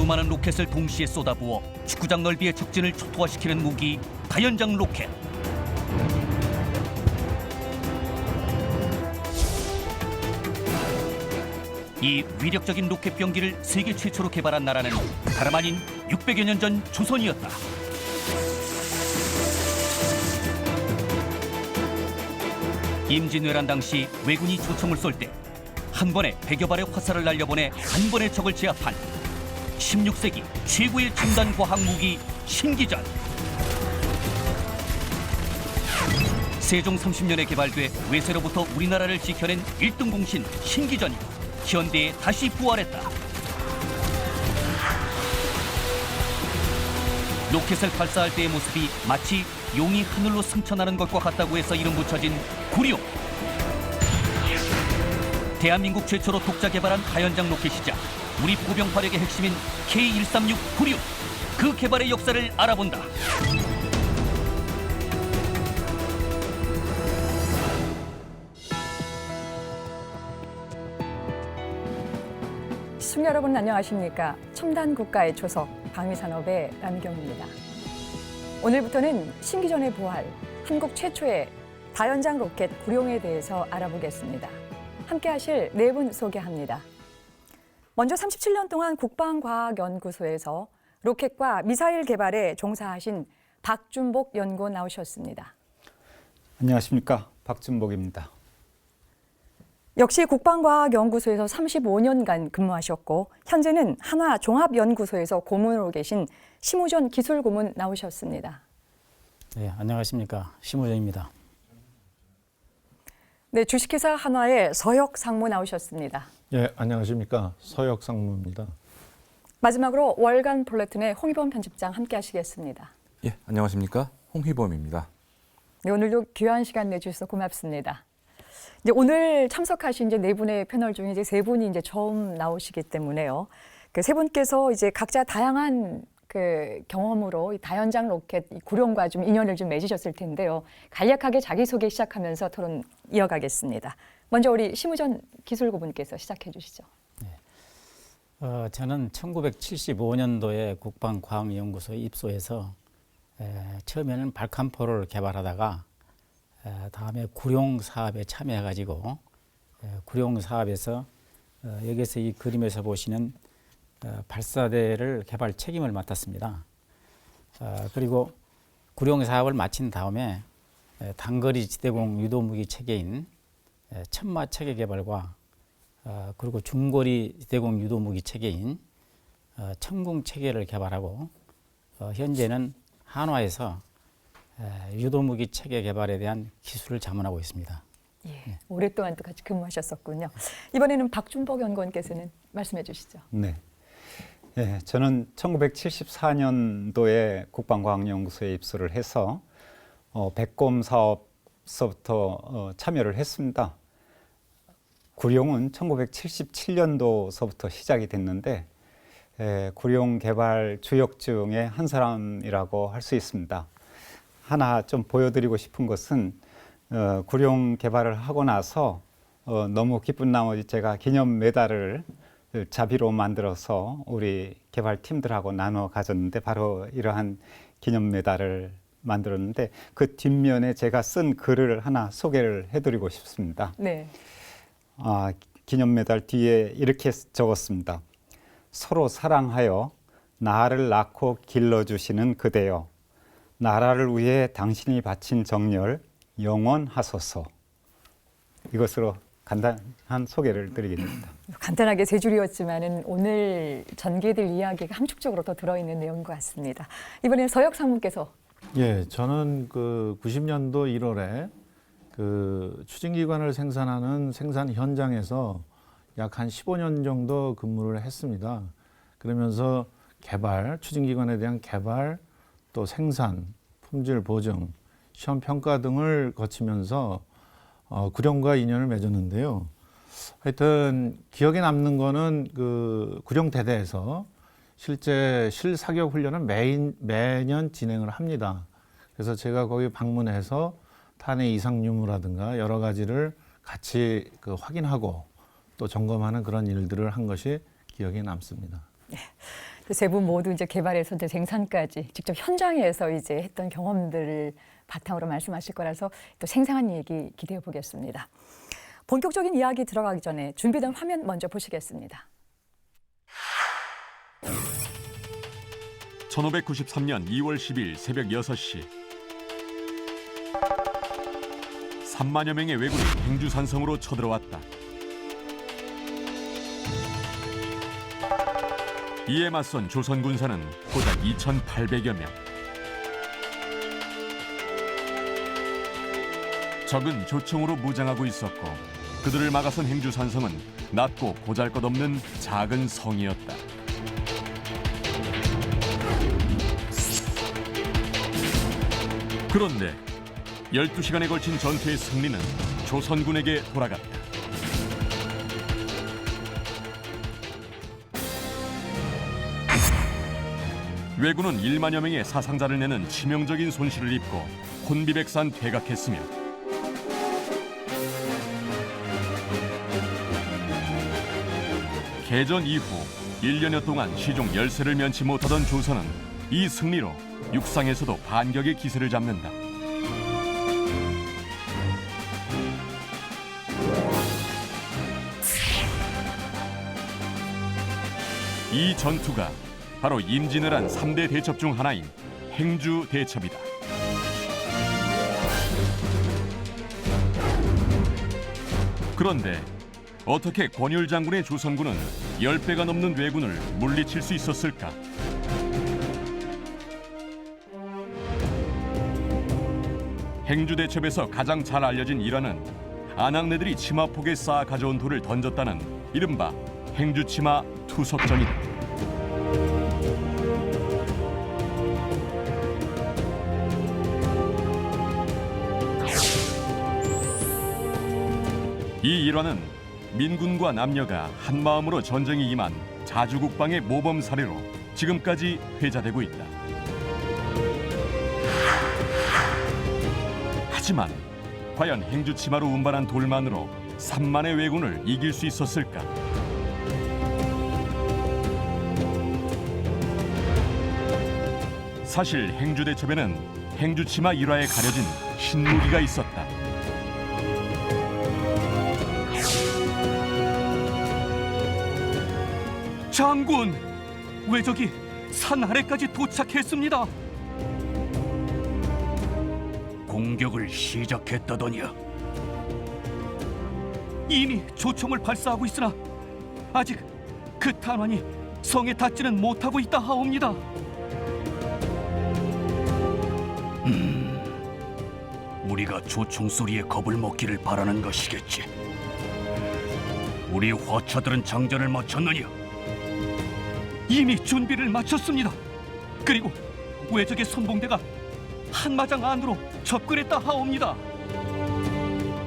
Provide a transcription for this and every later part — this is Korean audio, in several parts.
수많은 로켓을 동시에 쏟아부어 축구장 넓이의 적진을 초토화시키는 무기 다연장 로켓. 이 위력적인 로켓 병기를 세계 최초로 개발한 나라는 다름 아닌 600여 년 전 조선이었다. 임진왜란 당시 왜군이 조총을 쏠 때 한 번에 100여 발의 화살을 날려보내 한 번에 적을 제압한 16세기 최고의 첨단 과학 무기 신기전. 세종 30년에 개발돼 외세로부터 우리나라를 지켜낸 1등 공신 신기전이 현대에 다시 부활했다. 로켓을 발사할 때의 모습이 마치 용이 하늘로 승천하는 것과 같다고 해서 이름 붙여진 구룡. 대한민국 최초로 독자 개발한 다연장 로켓이자 우리 보병 화력의 핵심인 K136 구룡. 그 개발의 역사를 알아본다. 시청자 여러분 안녕하십니까? 첨단 국가의 초석 방위산업의 남경입니다. 오늘부터는 신기전의 부활, 한국 최초의 다연장 로켓 구룡에 대해서 알아보겠습니다. 함께 하실 네 분 소개합니다. 먼저 37년 동안 국방과학연구소에서 로켓과 미사일 개발에 종사하신 박준복 연구원 나오셨습니다. 안녕하십니까? 박준복입니다. 역시 국방과학연구소에서 35년간 근무하셨고 현재는 한화종합연구소에서 고문으로 계신 심우전 기술고문 나오셨습니다. 네, 안녕하십니까? 심우전입니다. 네, 주식회사 한화의 서혁 상무 나오셨습니다. 예, 안녕하십니까? 서혁 상무입니다. 마지막으로 월간 볼레틴의 홍희범 편집장 함께 하시겠습니다. 예, 안녕하십니까? 홍희범입니다. 네, 오늘도 귀한 시간 내주셔서 고맙습니다. 이제 오늘 참석하신 이제 네 분의 패널 중에 이제 세 분이 이제 처음 나오시기 때문에요. 그 세 분께서 이제 각자 다양한 그 경험으로 이 다연장 로켓 구룡과 좀 인연을 좀 맺으셨을 텐데요. 간략하게 자기소개 시작하면서 토론 이어가겠습니다. 먼저 우리 심우전 기술고문께서 시작해 주시죠. 저는 1975년도에 국방과학연구소에 입소해서 처음에는 발칸포를 개발하다가 다음에 구룡 사업에 참여해가지고 구룡 사업에서 여기서 이 그림에서 보시는 발사대를 개발 책임을 맡았습니다. 그리고 구룡 사업을 마친 다음에 단거리 지대공 유도무기 체계인 천마 체계 개발과 그리고 중거리 지대공 유도무기 체계인 천궁 체계를 개발하고 현재는 한화에서 유도무기 체계 개발에 대한 기술을 자문하고 있습니다. 예, 오랫동안 또 같이 근무하셨었군요. 이번에는 박준복 연구원께서는 말씀해 주시죠. 네. 예, 저는 1974년도에 국방과학연구소에 입소를 해서 백곰 사업서부터 참여를 했습니다. 구룡은 1977년도서부터 시작이 됐는데 구룡 개발 주역 중에 한 사람이라고 할 수 있습니다. 하나 좀 보여드리고 싶은 것은 구룡 개발을 하고 나서 너무 기쁜 나머지 제가 기념 메달을 자비로 만들어서 우리 개발팀들하고 나눠 가졌는데 바로 이러한 기념 메달을 만들었는데 그 뒷면에 제가 쓴 글을 하나 소개를 해드리고 싶습니다. 네. 기념 메달 뒤에 이렇게 적었습니다. 서로 사랑하여 나를 낳고 길러주시는 그대여. 나라를 위해 당신이 바친 정열 영원하소서. 이것으로 간단한 소개를 드리겠습니다. 간단하게 세 줄이었지만은 오늘 전개될 이야기가 함축적으로 더 들어있는 내용인 것 같습니다. 이번에 서혁 상무께서 예, 저는 그 90년도 1월에 그 추진기관을 생산하는 생산 현장에서 약 한 15년 정도 근무를 했습니다. 그러면서 개발, 추진기관에 대한 개발, 또 생산, 품질 보증, 시험 평가 등을 거치면서 구룡과 인연을 맺었는데요. 하여튼 기억에 남는 거는 그 구룡대대에서 실제 실사격 훈련을 매년 진행을 합니다. 그래서 제가 거기 방문해서 탄의 이상 유무라든가 여러 가지를 같이 그 확인하고 또 점검하는 그런 일들을 한 것이 기억에 남습니다. 세 분 모두 이제 개발에서 이제 생산까지 직접 현장에서 이제 했던 경험들을 바탕으로 말씀하실 거라서 또 생생한 얘기 기대해 보겠습니다. 본격적인 이야기 들어가기 전에 준비된 화면 먼저 보시겠습니다. 1593년 2월 10일 새벽 6시 3만여 명의 왜군이 행주산성으로 쳐들어왔다. 이에 맞선 조선 군사는 고작 2,800여 명. 적은 조총으로 무장하고 있었고 그들을 막아선 행주산성은 낮고 보잘것없는 작은 성이었다. 그런데 12시간에 걸친 전투의 승리는 조선군에게 돌아갔다. 왜군은 1만여 명의 사상자를 내는 치명적인 손실을 입고 혼비백산 퇴각했으며 개전 이후 1년여 동안 시종 열세를 면치 못하던 조선은 이 승리로 육상에서도 반격의 기세를 잡는다. 이 전투가 바로 임진을 한 3대 대첩 중 하나인 행주 대첩이다. 그런데 어떻게 권율 장군의 조선군은 10배가 넘는 왜군을 물리칠 수 있었을까? 행주 대첩에서 가장 잘 알려진 일화는 안악내들이 치마폭에 쌓아 가져온 돌을 던졌다는 이른바 행주치마 투석전이다. 이 일화는 민군과 남녀가 한마음으로 전쟁에 임한 자주국방의 모범 사례로 지금까지 회자되고 있다. 하지만 과연 행주치마로 운반한 돌만으로 3만의 왜군을 이길 수 있었을까? 사실 행주대첩에는 행주치마 일화에 가려진 신무기가 있었다. 장군, 왜적이 산 아래까지 도착했습니다. 공격을 시작했다더냐. 이미 조총을 발사하고 있으나 아직 그 탄환이 성에 닿지는 못하고 있다 하옵니다. 우리가 조총 소리에 겁을 먹기를 바라는 것이겠지. 우리 화차들은 장전을 마쳤느냐? 이미 준비를 마쳤습니다. 그리고 왜적의 선봉대가 한마장 안으로 접근했다 하옵니다.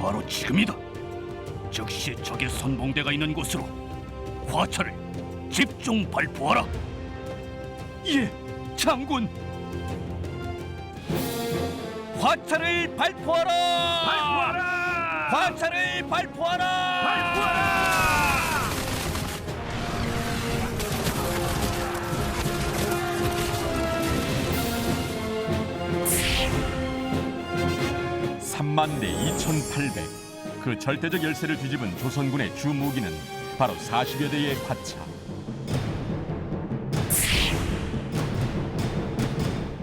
바로 지금이다. 즉시 적의 선봉대가 있는 곳으로 화차를 집중 발포하라. 예, 장군. 화차를 발포하라. 발포하라. 화차를 발포하라. 발포하라. (3만 대 2,800) 그 절대적 열세를 뒤집은 조선군의 주 무기는 바로 40여 대의 화차.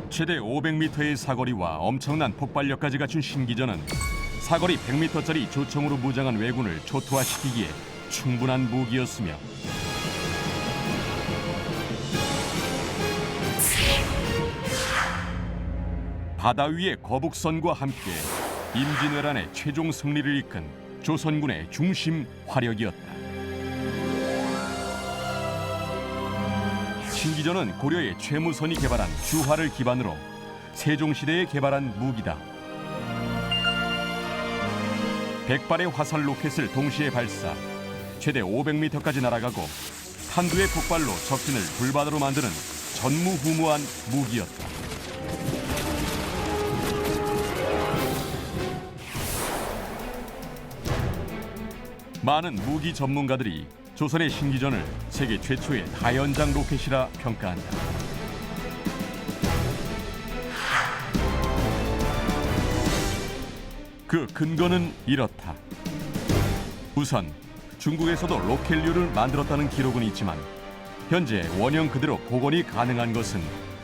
최대 500m의 사거리와 엄청난 폭발력까지 갖춘 신기전은 사거리 100m짜리 조총으로 무장한 왜군을 초토화시키기에 충분한 무기였으며 바다 위의 거북선과 함께 임진왜란의 최종 승리를 이끈 조선군의 중심 화력이었다. 신기전은 고려의 최무선이 개발한 주화를 기반으로 세종시대에 개발한 무기다. 100발의 화살 로켓을 동시에 발사, 최대 500m까지 날아가고 탄두의 폭발로 적진을 불바다로 만드는 전무후무한 무기였다. 많은 무기 전문가들이 조선의 신기전을 세계 최초의 다연장 로켓이라 평가한다. 그 근거는 이렇다. 우선 중국에서도 로켓류를 만들었다는 기록은 있지만 현재 원형 그대로 복원이 가능한 것은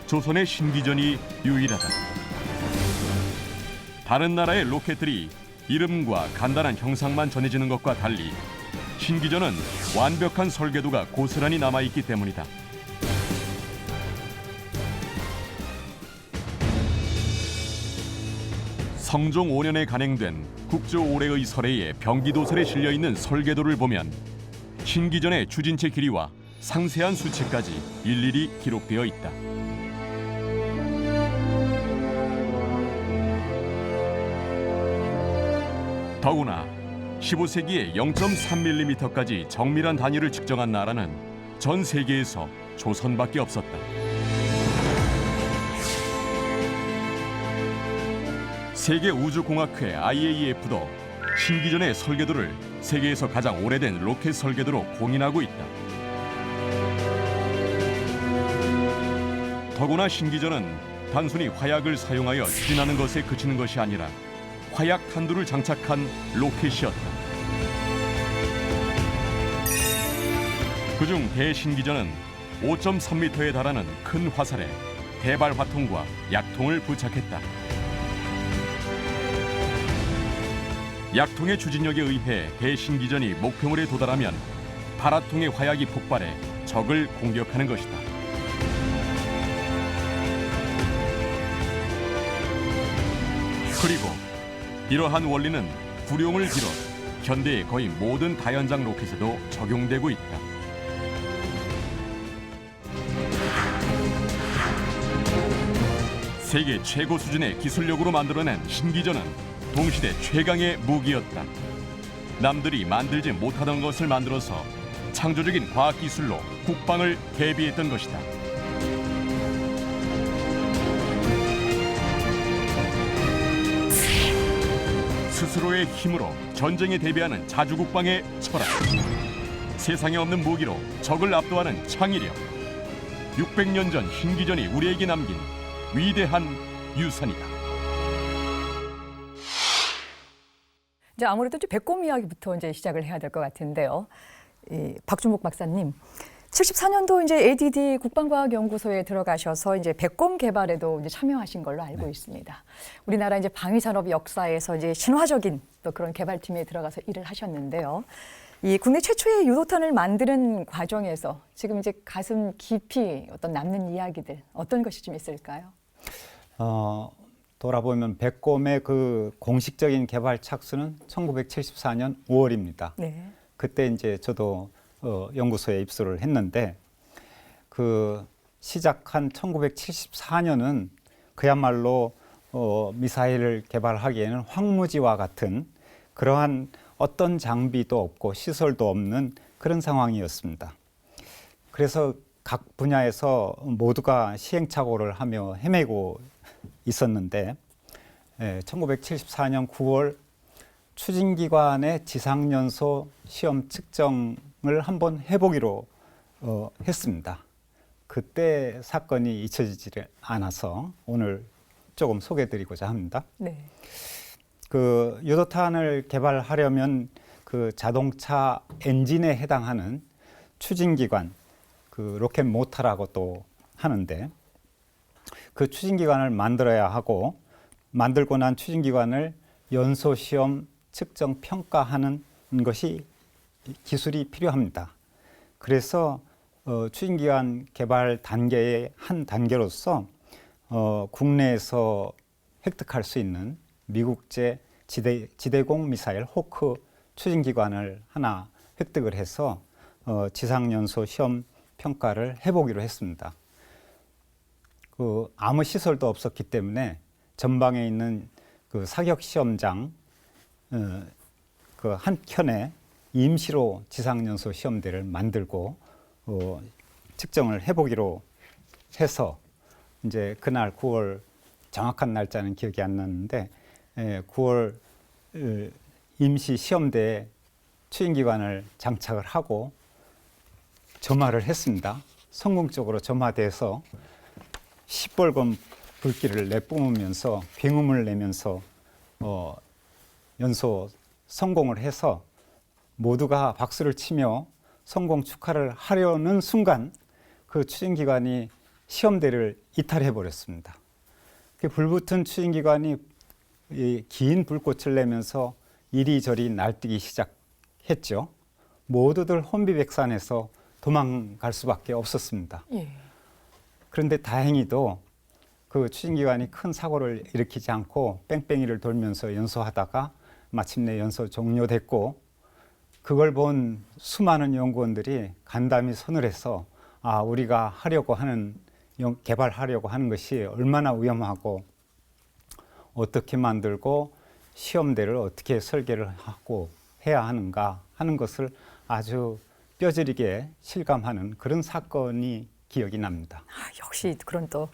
조선의 신기전이 유일하다. 다른 나라의 로켓들이 이름과 간단한 형상만 전해지는 것과 달리 신기전은 완벽한 설계도가 고스란히 남아있기 때문이다. 성종 5년에 간행된 국조 올해의 설해에 병기도설에 실려있는 설계도를 보면 신기전의 추진체 길이와 상세한 수치까지 일일이 기록되어 있다. 더구나 15세기에 0.3mm까지 정밀한 단위를 측정한 나라는 전 세계에서 조선밖에 없었다. 세계우주공학회 IAEF도 신기전의 설계도를 세계에서 가장 오래된 로켓 설계도로 공인하고 있다. 더구나 신기전은 단순히 화약을 사용하여 추진하는 것에 그치는 것이 아니라 화약 탄두를 장착한 로켓이었다. 그중 대신기전은 5.3m에 달하는 큰 화살에 대발 화통과 약통을 부착했다. 약통의 추진력에 의해 대신기전이 목표물에 도달하면 발화통의 화약이 폭발해 적을 공격하는 것이다. 그리고 이러한 원리는 구룡을 비롯 현대의 거의 모든 다연장 로켓에도 적용되고 있다. 세계 최고 수준의 기술력으로 만들어낸 신기전은 동시대 최강의 무기였다. 남들이 만들지 못하던 것을 만들어서 창조적인 과학기술로 국방을 대비했던 것이다. 스스로의 힘으로 전쟁에 대비하는 자주국방의 철학, 세상에 없는 무기로 적을 압도하는 창의력, 600년 전 신기전이 우리에게 남긴 위대한 유산이다. 이제 아무래도 이제 백곰 이야기부터 이제 시작을 해야 될 것 같은데요. 박준복 박사님, 74년도 이제 ADD 국방과학연구소에 들어가셔서 이제 백곰 개발에도 이제 참여하신 걸로 알고 있습니다. 우리나라 이제 방위산업 역사에서 이제 신화적인 또 그런 개발팀에 들어가서 일을 하셨는데요. 이 국내 최초의 유도탄을 만드는 과정에서 지금 이제 가슴 깊이 어떤 남는 이야기들 어떤 것이 좀 있을까요? 돌아보면 백곰의 그 공식적인 개발 착수는 1974년 5월입니다. 네. 그때 이제 저도 연구소에 입소를 했는데 그 시작한 1974년은 그야말로 미사일을 개발하기에는 황무지와 같은 그러한 어떤 장비도 없고 시설도 없는 그런 상황이었습니다. 그래서 각 분야에서 모두가 시행착오를 하며 헤매고 있었는데 1974년 9월 추진기관의 지상연소 시험 측정을 한번 해보기로 했습니다. 그때 사건이 잊혀지지 않아서 오늘 조금 소개해드리고자 합니다. 네. 그 유도탄을 개발하려면 그 자동차 엔진에 해당하는 추진기관, 그 로켓 모터라고 또 하는데 그 추진기관을 만들어야 하고 만들고 난 추진기관을 연소시험 측정 평가하는 것이 기술이 필요합니다. 그래서 추진기관 개발 단계의 한 단계로서 국내에서 획득할 수 있는 미국제 지대공 미사일 호크 추진기관을 하나 획득을 해서 지상연소 시험 평가를 해보기로 했습니다. 아무 시설도 없었기 때문에 전방에 있는 그 사격 시험장 그 한켠에 임시로 지상연소 시험대를 만들고 측정을 해보기로 해서 이제 그날 9월 정확한 날짜는 기억이 안 나는데 9월 임시 시험대에 추진기관을 장착을 하고 점화를 했습니다. 성공적으로 점화돼서 시뻘건 불길을 내뿜으면서 굉음을 내면서 연소 성공을 해서 모두가 박수를 치며 성공 축하를 하려는 순간 그 추진기관이 시험대를 이탈해 버렸습니다. 그 불붙은 추진기관이 긴 불꽃을 내면서 이리저리 날뛰기 시작했죠. 모두들 혼비백산해서 도망갈 수밖에 없었습니다. 예. 그런데 다행히도 그 추진기관이 큰 사고를 일으키지 않고 뺑뺑이를 돌면서 연소하다가 마침내 연소 종료됐고, 그걸 본 수많은 연구원들이 간담이 서늘해서 우리가 개발하려고 하는 것이 얼마나 위험하고 어떻게 만들고 시험대를 어떻게 설계를 하고 해야 하는가 하는 것을 아주 뼈저리게 실감하는 그런 사건이 기억이 납니다. 역시 그런 또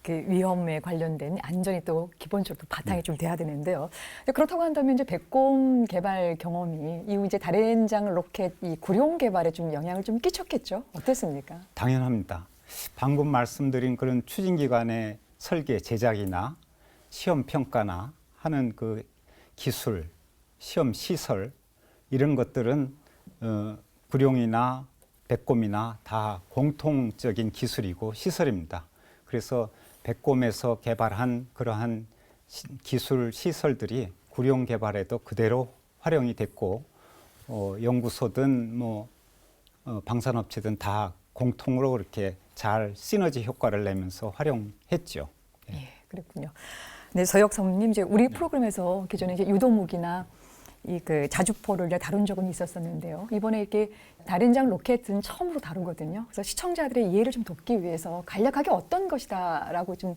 그 위험에 관련된 안전이 또 기본적으로 바탕이 좀 돼야 되는데요. 그렇다고 한다면 이제 백곰 개발 경험이 이후 이제 다연장 로켓 이 구룡 개발에 좀 영향을 좀 끼쳤겠죠? 어땠습니까? 당연합니다. 방금 말씀드린 그런 추진기관의 설계 제작이나 시험 평가나 하는 그 기술, 시험 시설 이런 것들은 구룡이나 백곰이나 다 공통적인 기술이고 시설입니다. 그래서 백곰에서 개발한 그러한 기술 시설들이 구룡 개발에도 그대로 활용이 됐고 연구소든 방산업체든 다 공통으로 그렇게 잘 시너지 효과를 내면서 활용했죠. 예, 그렇군요. 네, 서혁 선생님, 이제 우리 프로그램에서 기존에 이제 유도무기나 이 그 자주포를 다룬 적은 있었었는데요. 이번에 이렇게 다연장 로켓은 처음으로 다루거든요. 그래서 시청자들의 이해를 좀 돕기 위해서 간략하게 어떤 것이다라고 좀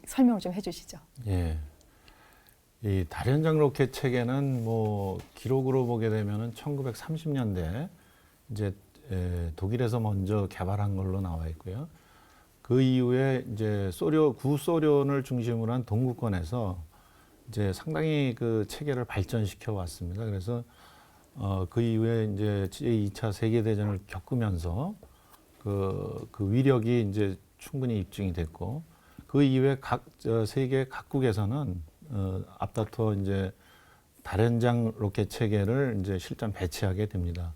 설명을 좀 해주시죠. 예. 이 다연장 로켓 체계는 기록으로 보게 되면은 1930년대 이제 독일에서 먼저 개발한 걸로 나와 있고요. 그 이후에 이제 구소련을 중심으로 한 동구권에서 이제 상당히 그 체계를 발전시켜 왔습니다. 그래서 그 이후에 이제 제2차 세계대전을 겪으면서 그 위력이 이제 충분히 입증이 됐고, 그 이후에 세계 각국에서는 앞다퉈 이제 다연장 로켓 체계를 이제 실전 배치하게 됩니다.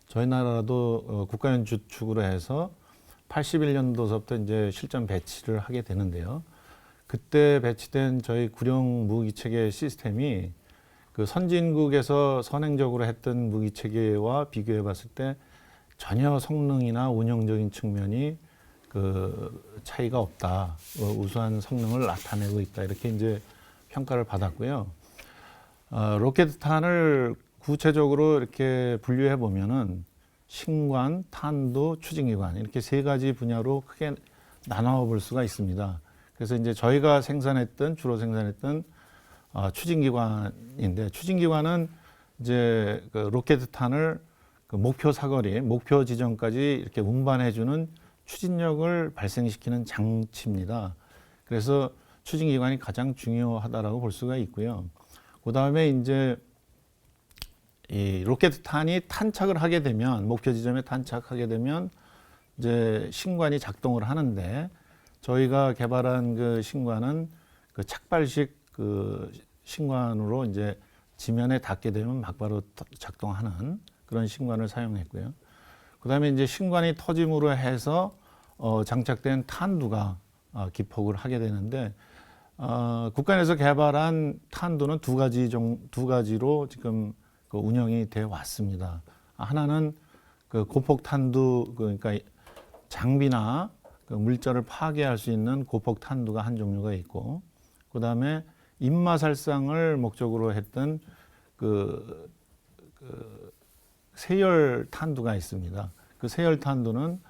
저희 나라도 국가연주축으로 해서 81년도서부터 이제 실전 배치를 하게 되는데요. 그때 배치된 저희 구룡 무기체계 시스템이 그 선진국에서 선행적으로 했던 무기체계와 비교해 봤을 때 전혀 성능이나 운용적인 측면이 그 차이가 없다. 우수한 성능을 나타내고 있다. 이렇게 이제 평가를 받았고요. 로켓탄을 구체적으로 이렇게 분류해 보면은 신관, 탄도, 추진기관 이렇게 세 가지 분야로 크게 나눠 볼 수가 있습니다. 그래서 이제 저희가 주로 생산했던 추진기관인데, 추진기관은 이제 그 로켓탄을 그 목표 사거리, 목표 지점까지 이렇게 운반해주는 추진력을 발생시키는 장치입니다. 그래서 추진기관이 가장 중요하다라고 볼 수가 있고요. 그 다음에 이제 이 로켓탄이 탄착을 하게 되면, 목표 지점에 탄착하게 되면 이제 신관이 작동을 하는데, 저희가 개발한 그 신관은 그 착발식 그 신관으로 이제 지면에 닿게 되면 막바로 작동하는 그런 신관을 사용했고요. 그다음에 이제 신관이 터짐으로 해서 장착된 탄두가 기폭을 하게 되는데, 국간에서 개발한 탄두는 두 가지로 지금 그 운영이 되어 왔습니다. 하나는 그 고폭 탄두, 그러니까 장비나 그 물자를 파괴할 수 있는 고폭 탄두가 한 종류가 있고, 그다음에 인마살상을 목적으로 했던 그 세열 탄두가 있습니다. 그 세열 탄두는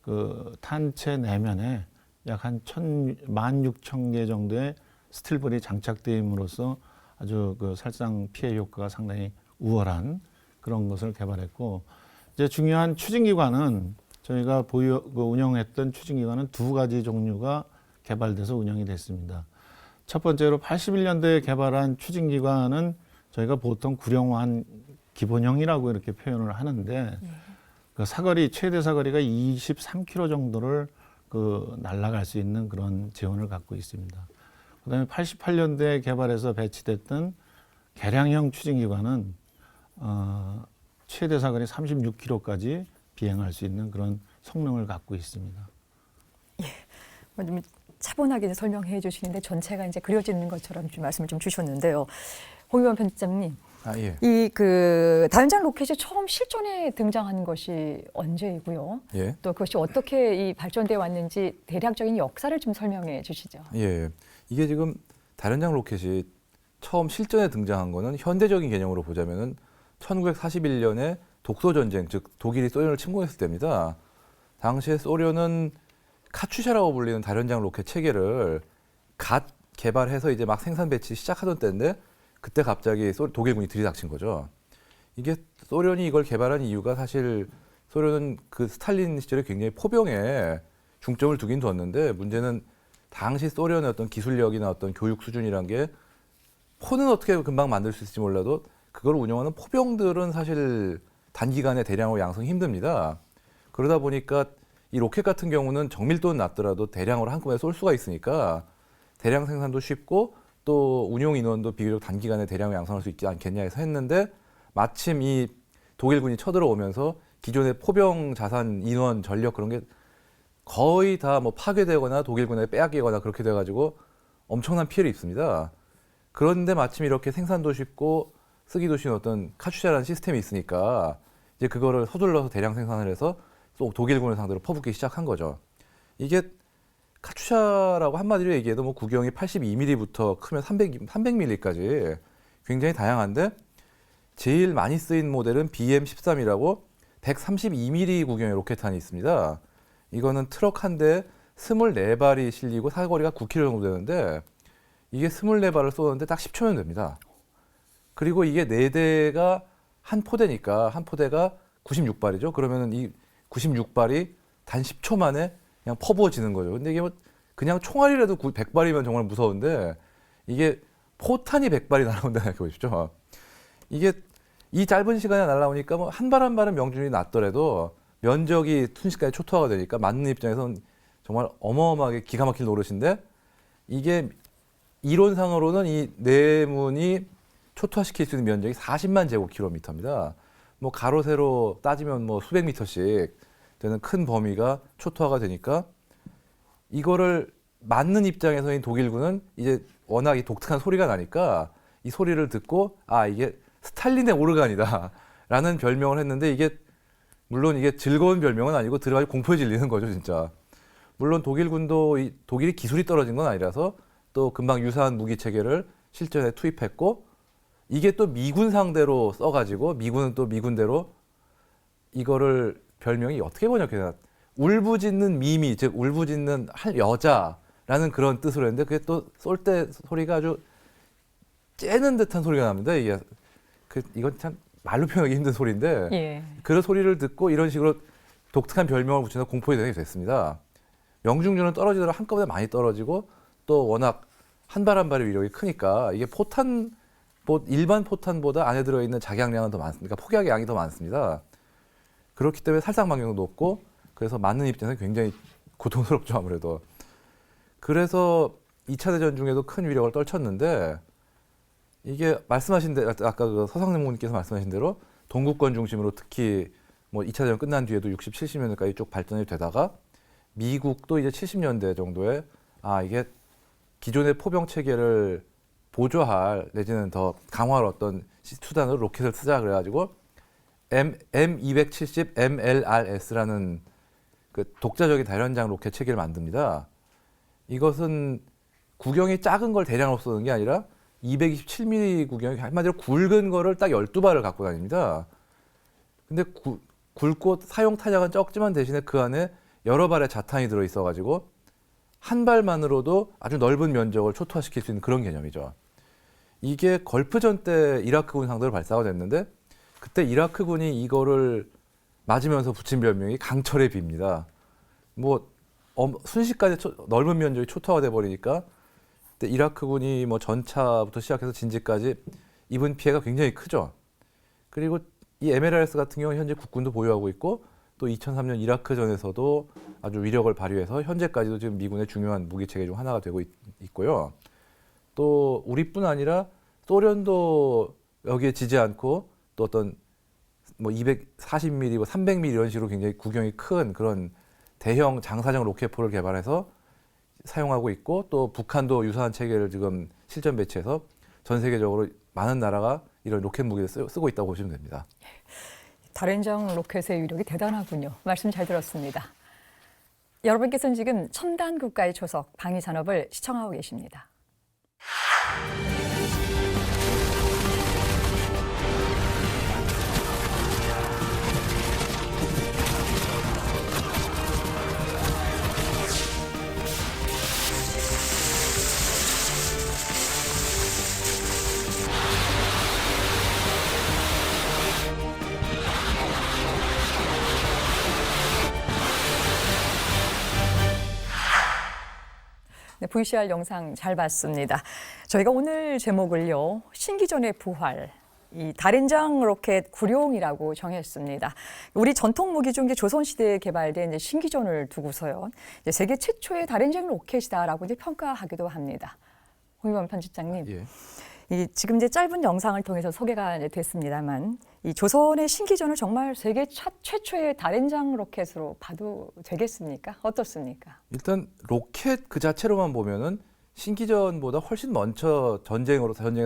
그 탄체 내면에 약 한 16,000개 정도의 스틸볼이 장착됨으로써 아주 그 살상 피해 효과가 상당히 우월한 그런 것을 개발했고, 이제 중요한 추진기관은 저희가 운영했던 추진기관은 두 가지 종류가 개발돼서 운영이 됐습니다. 첫 번째로 81년도에 개발한 추진기관은 저희가 보통 구룡환 기본형이라고 이렇게 표현을 하는데, 그 사거리, 최대 사거리가 23km 정도를 그 날아갈 수 있는 그런 재원을 갖고 있습니다. 그다음에 88년도에 개발해서 배치됐던 개량형 추진기관은 최대 사거리 36km까지 비행할 수 있는 그런 성능을 갖고 있습니다. 좀 차분하게 설명해 주시는데 전체가 이제 그려지는 것처럼 좀 말씀을 좀 주셨는데요. 홍희범 편집장님, 예. 이 그 다연장 로켓이 처음 실전에 등장한 것이 언제이고요? 예. 또 그것이 어떻게 이 발전돼 왔는지 대략적인 역사를 좀 설명해 주시죠. 예. 이게 지금 다연장 로켓이 처음 실전에 등장한 거는 현대적인 개념으로 보자면은 1941년에 독소 전쟁, 즉 독일이 소련을 침공했을 때입니다. 당시에 소련은 카츄샤라고 불리는 다연장 로켓 체계를 갓 개발해서 이제 막 생산 배치 시작하던 때인데, 그때 갑자기 독일군이 들이닥친 거죠. 이게 소련이 이걸 개발한 이유가, 사실 소련은 그 스탈린 시절에 굉장히 포병에 중점을 두긴 뒀는데, 문제는 당시 소련의 어떤 기술력이나 어떤 교육 수준이란 게, 포는 어떻게 금방 만들 수 있을지 몰라도 그걸 운영하는 포병들은 사실 단기간에 대량으로 양성이 힘듭니다. 그러다 보니까 이 로켓 같은 경우는 정밀도는 낮더라도 대량으로 한꺼번에 쏠 수가 있으니까 대량 생산도 쉽고 또 운용 인원도 비교적 단기간에 대량으로 양성할 수 있지 않겠냐 해서 했는데, 마침 이 독일군이 쳐들어오면서 기존의 포병 자산, 인원, 전력 그런 게 거의 다 뭐 파괴되거나 독일군에 빼앗기거나 그렇게 돼가지고 엄청난 피해를 입습니다. 그런데 마침 이렇게 생산도 쉽고 쓰기도 쉬운 어떤 카츄샤라는 시스템이 있으니까 이제 그거를 서둘러서 대량 생산을 해서 또 독일군을 상대로 퍼붓기 시작한 거죠. 이게 카츄샤라고 한마디로 얘기해도 뭐 구경이 82mm부터 크면 300mm까지 굉장히 다양한데, 제일 많이 쓰인 모델은 BM13이라고 132mm 구경의 로켓탄이 있습니다. 이거는 트럭 한 대에 24발이 실리고 사거리가 9km 정도 되는데, 이게 24발을 쏘는데 딱 10초면 됩니다. 그리고 이게 4대가 한 포대니까 한 포대가 96발이죠. 그러면은 이 96발이 단 10초 만에 그냥 퍼부어지는 거죠. 근데 이게 뭐 그냥 총알이라도 100발이면 정말 무서운데, 이게 포탄이 100발이 날아온다 생각해 보십시오. 이게 이 짧은 시간에 날아오니까 뭐 한 발 한 발은 명중률이 낮더라도 면적이 순식간에 초토화가 되니까 맞는 입장에서는 정말 어마어마하게 기가 막힐 노릇인데, 이게 이론상으로는 이 내문이 초토화시킬 수 있는 면적이 40만 제곱킬로미터입니다. 뭐 가로 세로 따지면 뭐 수백 미터씩 되는 큰 범위가 초토화가 되니까, 이거를 맞는 입장에서인 독일군은 이제 워낙 이 독특한 소리가 나니까 이 소리를 듣고, 아, 이게 스탈린의 오르간이다 라는 별명을 했는데, 이게 물론 이게 즐거운 별명은 아니고 들어가서 공포에 질리는 거죠, 진짜. 물론 독일군도 독일이 기술이 떨어진 건 아니라서 또 금방 유사한 무기 체계를 실전에 투입했고, 이게 또 미군 상대로 써가지고 미군은 또 미군대로 이거를 별명이 어떻게 번역해야, 울부짖는 미미, 즉 울부짖는 한 여자라는 그런 뜻으로 했는데, 그게 또 쏠 때 소리가 아주 째는 듯한 소리가 납니다. 이게 이건 참 말로 표현하기 힘든 소리인데, 예. 그런 소리를 듣고 이런 식으로 독특한 별명을 붙여서 공포에 대응이 됐습니다. 명중률은 떨어지더라도 한꺼번에 많이 떨어지고, 또 워낙 한 발 한 발의 위력이 크니까 이게 일반 포탄보다 안에 들어있는 작약량은 더 많습니다. 그러니까 폭약의 양이 더 많습니다. 그렇기 때문에 살상 반경도 높고, 그래서 맞는 입장에서 굉장히 고통스럽죠, 아무래도. 그래서 2차 대전 중에도 큰 위력을 떨쳤는데, 이게 말씀하신 대로, 아까 그 서상님께서 말씀하신 대로 동구권 중심으로 특히 뭐 2차 대전 끝난 뒤에도 60, 70년대까지 쭉 발전이 되다가, 미국도 이제 70년대 정도에 이게 기존의 포병 체계를 보조할 내지는 더 강화할 어떤 수단으로 로켓을 쓰자 그래가지고 M270 MLRS라는 그 독자적인 다연장 로켓 체계를 만듭니다. 이것은 구경이 작은 걸 대량으로 쏘는 게 아니라 227mm 구경이 한마디로 굵은 거를 딱 12발을 갖고 다닙니다. 근데 굵고 사용 타작은 적지만 대신에 그 안에 여러 발의 자탄이 들어있어가지고 한 발만으로도 아주 넓은 면적을 초토화시킬 수 있는 그런 개념이죠. 이게 걸프전 때 이라크군 상대로 발사가 됐는데 그때 이라크군이 이거를 맞으면서 붙인 별명이 강철의 비입니다. 뭐 순식간에 넓은 면적이 초토화가 돼 버리니까 그때 이라크군이 뭐 전차부터 시작해서 진지까지 입은 피해가 굉장히 크죠. 그리고 이 MLRS 같은 경우는 현재 국군도 보유하고 있고 또 2003년 이라크전에서도 아주 위력을 발휘해서 현재까지도 지금 미군의 중요한 무기 체계 중 하나가 되고 있고요. 또 우리뿐 아니라 소련도 여기에 지지 않고 또 어떤 뭐 240mm, 뭐 300mm 이런 식으로 굉장히 구경이 큰 그런 대형 장사정 로켓포를 개발해서 사용하고 있고 또 북한도 유사한 체계를 지금 실전 배치해서 전 세계적으로 많은 나라가 이런 로켓 무기를 쓰고 있다고 보시면 됩니다. 다련장 로켓의 위력이 대단하군요. 말씀 잘 들었습니다. 여러분께서는 지금 첨단 국가의 초석 방위 산업을 시청하고 계십니다. 네, VCR 영상 잘 봤습니다. 저희가 오늘 제목을요, 신기전의 부활, 이 다련장 로켓 구룡이라고 정했습니다. 우리 전통 무기 중 조선시대에 개발된 이제 신기전을 두고서요, 이제 세계 최초의 다련장 로켓이다라고 이제 평가하기도 합니다. 홍익범 편집장님, 예. 이 지금 이제 짧은 영상을 통해서 소개가 이제 됐습니다만, 이 조선의 신기전을 정말 세계 최초의 다련장 로켓으로 봐도 되겠습니까? 어떻습니까? 일단 로켓 그 자체로만 보면은 신기전보다 훨씬 먼저 전쟁에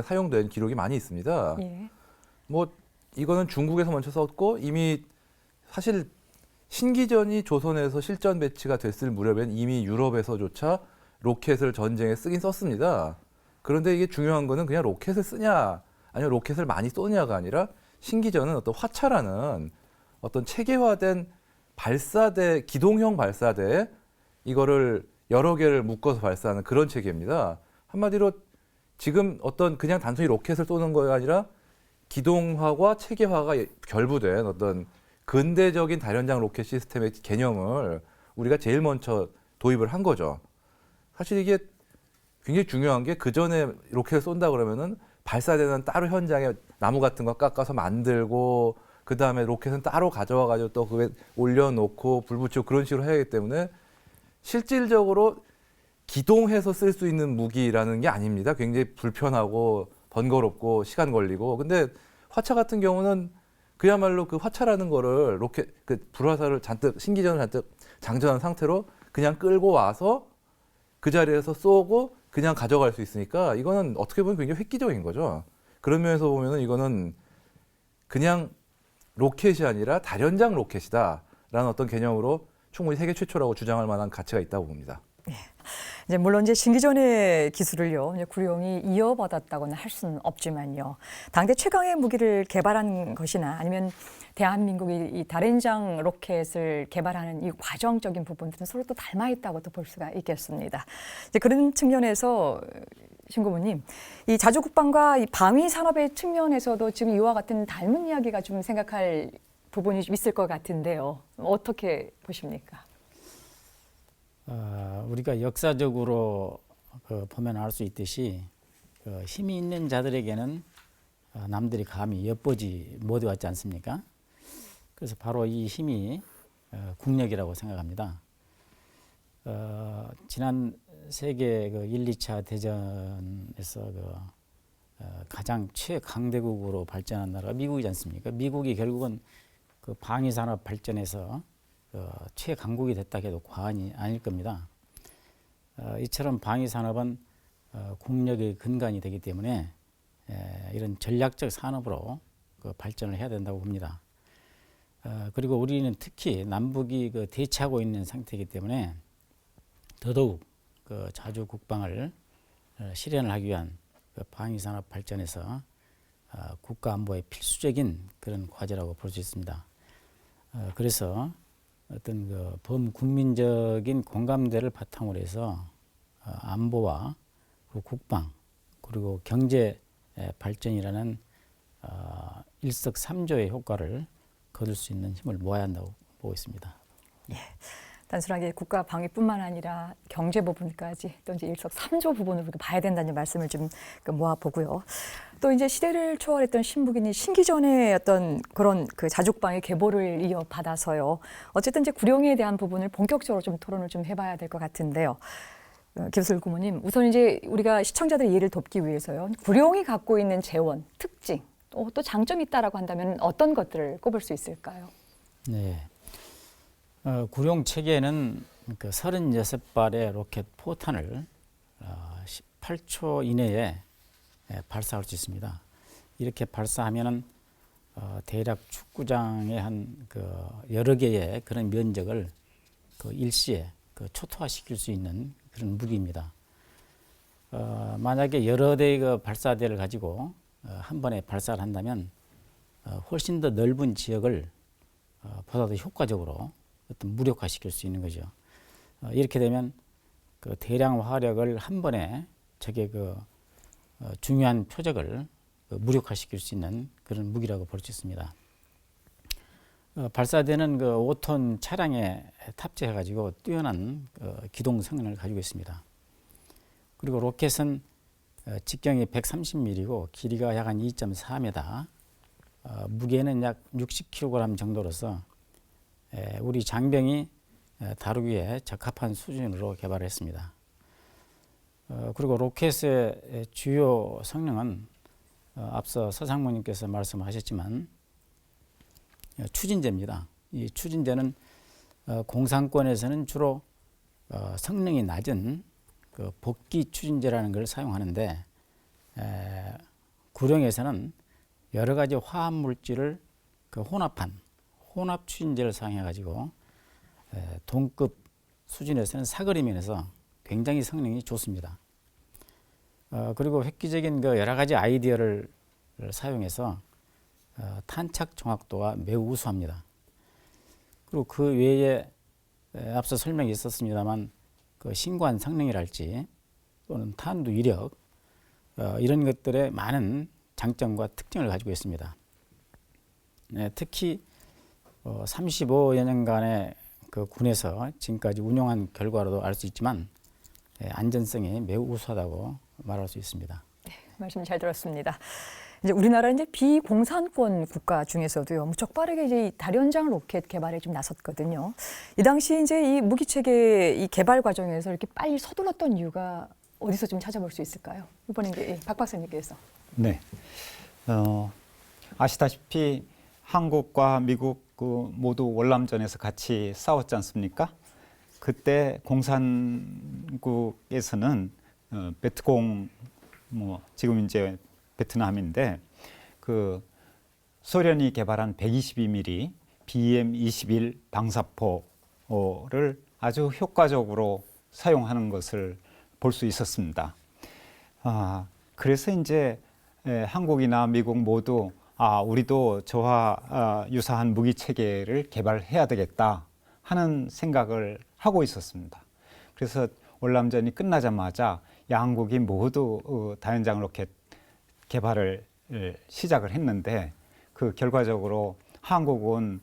사용된 기록이 많이 있습니다. 예. 뭐 이거는 중국에서 먼저 썼고 이미 사실 신기전이 조선에서 실전 배치가 됐을 무렵엔 이미 유럽에서조차 로켓을 전쟁에 쓰긴 썼습니다. 그런데 이게 중요한 거는 그냥 로켓을 쓰냐 아니면 로켓을 많이 쏘냐가 아니라 신기전은 어떤 화차라는 어떤 체계화된 발사대, 기동형 발사대에 이거를 여러 개를 묶어서 발사하는 그런 체계입니다. 한마디로 지금 어떤 그냥 단순히 로켓을 쏘는 거가 아니라 기동화와 체계화가 결부된 어떤 근대적인 다련장 로켓 시스템의 개념을 우리가 제일 먼저 도입을 한 거죠. 사실 이게 굉장히 중요한 게 그 전에 로켓을 쏜다 그러면은 발사대는 따로 현장에 나무 같은 거 깎아서 만들고 그 다음에 로켓은 따로 가져와가지고 또 그게 올려놓고 불 붙이고 그런 식으로 해야 하기 때문에 실질적으로 기동해서 쓸 수 있는 무기라는 게 아닙니다. 굉장히 불편하고 번거롭고 시간 걸리고. 근데 화차 같은 경우는 그야말로 그 화차라는 거를 로켓 그 불화살을 잔뜩 신기전을 잔뜩 장전한 상태로 그냥 끌고 와서 그 자리에서 쏘고 그냥 가져갈 수 있으니까 이거는 어떻게 보면 굉장히 획기적인 거죠. 그런 면에서 보면은 이거는 그냥 로켓이 아니라 다련장 로켓이다라는 어떤 개념으로 충분히 세계 최초라고 주장할 만한 가치가 있다고 봅니다. 이제 물론 이제 신기전의 기술을요, 이제 구룡이 이어받았다고는 할 수는 없지만요. 당대 최강의 무기를 개발한 것이나 아니면 대한민국이 이 다련장 로켓을 개발하는 이 과정적인 부분들은 서로 또 닮아 있다고도 볼 수가 있겠습니다. 이제 그런 측면에서 신 고모님, 이 자주국방과 이 방위 산업의 측면에서도 지금 이와 같은 닮은 이야기가 좀 생각할 부분이 좀 있을 것 같은데요. 어떻게 보십니까? 우리가 역사적으로 보면 알 수 있듯이 힘이 있는 자들에게는 남들이 감히 엿보지 못해왔지 않습니까? 그래서 바로 이 힘이 국력이라고 생각합니다. 지난 세계 1, 2차 대전에서 가장 최강대국으로 발전한 나라가 미국이지 않습니까? 미국이 결국은 그 방위산업 발전에서 최강국이 됐다 해도 과언이 아닐 겁니다. 이처럼 방위산업은 국력의 근간이 되기 때문에 이런 전략적 산업으로 발전을 해야 된다고 봅니다. 그리고 우리는 특히 남북이 대치하고 있는 상태이기 때문에 더더욱 자주 국방을 실현을 하기 위한 그 방위산업 발전에서 국가 안보에 필수적인 그런 과제라고 볼 수 있습니다. 그래서 어떤 그 범국민적인 공감대를 바탕으로 해서 안보와 그리고 국방 그리고 경제 발전이라는 일석삼조의 효과를 거둘 수 있는 힘을 모아야 한다고 보고 있습니다. 단순하게 국가 방위뿐만 아니라 경제 부분까지 또 이제 일석삼조 부분을 우리가 봐야 된다는 말씀을 좀 모아 보고요. 또 이제 시대를 초월했던 신무기니 신기전의 어떤 그런 그 자족방의 계보를 이어받아서요. 어쨌든 이제 구룡에 대한 부분을 본격적으로 좀 토론을 좀 해봐야 될 것 같은데요. 김슬 고모님, 우선 이제 우리가 시청자들의 이해를 돕기 위해서요. 구룡이 갖고 있는 재원, 특징, 또 장점이 있다라고 한다면 어떤 것들을 꼽을 수 있을까요? 네. 구룡 체계는 그 36발의 로켓 포탄을 18초 이내에 발사할 수 있습니다. 이렇게 발사하면은 대략 축구장의 한 그 여러 개의 그런 면적을 그 일시에 그 초토화시킬 수 있는 그런 무기입니다. 만약에 여러 대의 그 발사대를 가지고 한 번에 발사를 한다면 훨씬 더 넓은 지역을 보다 더 효과적으로 어떤 무력화시킬 수 있는 거죠. 이렇게 되면 그 대량 화력을 한 번에 적의 그 중요한 표적을 무력화시킬 수 있는 그런 무기라고 볼 수 있습니다. 발사대는 그 5톤 차량에 탑재해가지고 뛰어난 기동 성능을 가지고 있습니다. 그리고 로켓은 직경이 130mm고 길이가 약 한 2.4m, 무게는 약 60kg 정도로서 우리 장병이 다루기에 적합한 수준으로 개발을 했습니다. 그리고 로켓의 주요 성능은 앞서 서상무님께서 말씀하셨지만 추진제입니다. 이 추진제는 공상권에서는 주로 성능이 낮은 그 복귀 추진제라는 걸 사용하는데 구룡에서는 여러 가지 화합 물질을 그 혼합한 혼합 추진제를 사용해 가지고 동급 수준에서는 사거리 면에서 굉장히 성능이 좋습니다. 그리고 획기적인 그 여러 가지 아이디어를 사용해서 탄착 정확도가 매우 우수합니다. 그리고 그 외에 앞서 설명이 있었습니다만 그 신관 성능이랄지 또는 탄두 이력 이런 것들의 많은 장점과 특징을 가지고 있습니다. 특히 35여 년간의 그 군에서 지금까지 운용한 결과로도 알 수 있지만 안전성이 매우 우수하다고 말할 수 있습니다. 네, 말씀 잘 들었습니다. 이제 우리나라 이제 비공산권 국가 중에서도요, 무척 빠르게 이제 다련장 로켓 개발에 좀 나섰거든요. 이 당시 이제 이 무기 체계 이 개발 과정에서 이렇게 빨리 서둘렀던 이유가 어디서 좀 찾아볼 수 있을까요? 이번에 이제 박 박사님께서. 네. 아시다시피 한국과 미국 모두 월남전에서 같이 싸웠지 않습니까? 그때 공산국에서는 베트공 지금 이제 베트남인데 그 소련이 개발한 122mm BM-21 방사포를 아주 효과적으로 사용하는 것을 볼 수 있었습니다. 그래서 이제 한국이나 미국 모두 우리도 저와 유사한 무기 체계를 개발해야 되겠다 하는 생각을 하고 있었습니다. 그래서 월남전이 끝나자마자 양국이 모두 다연장 로켓 개발을 시작을 했는데 그 결과적으로 한국은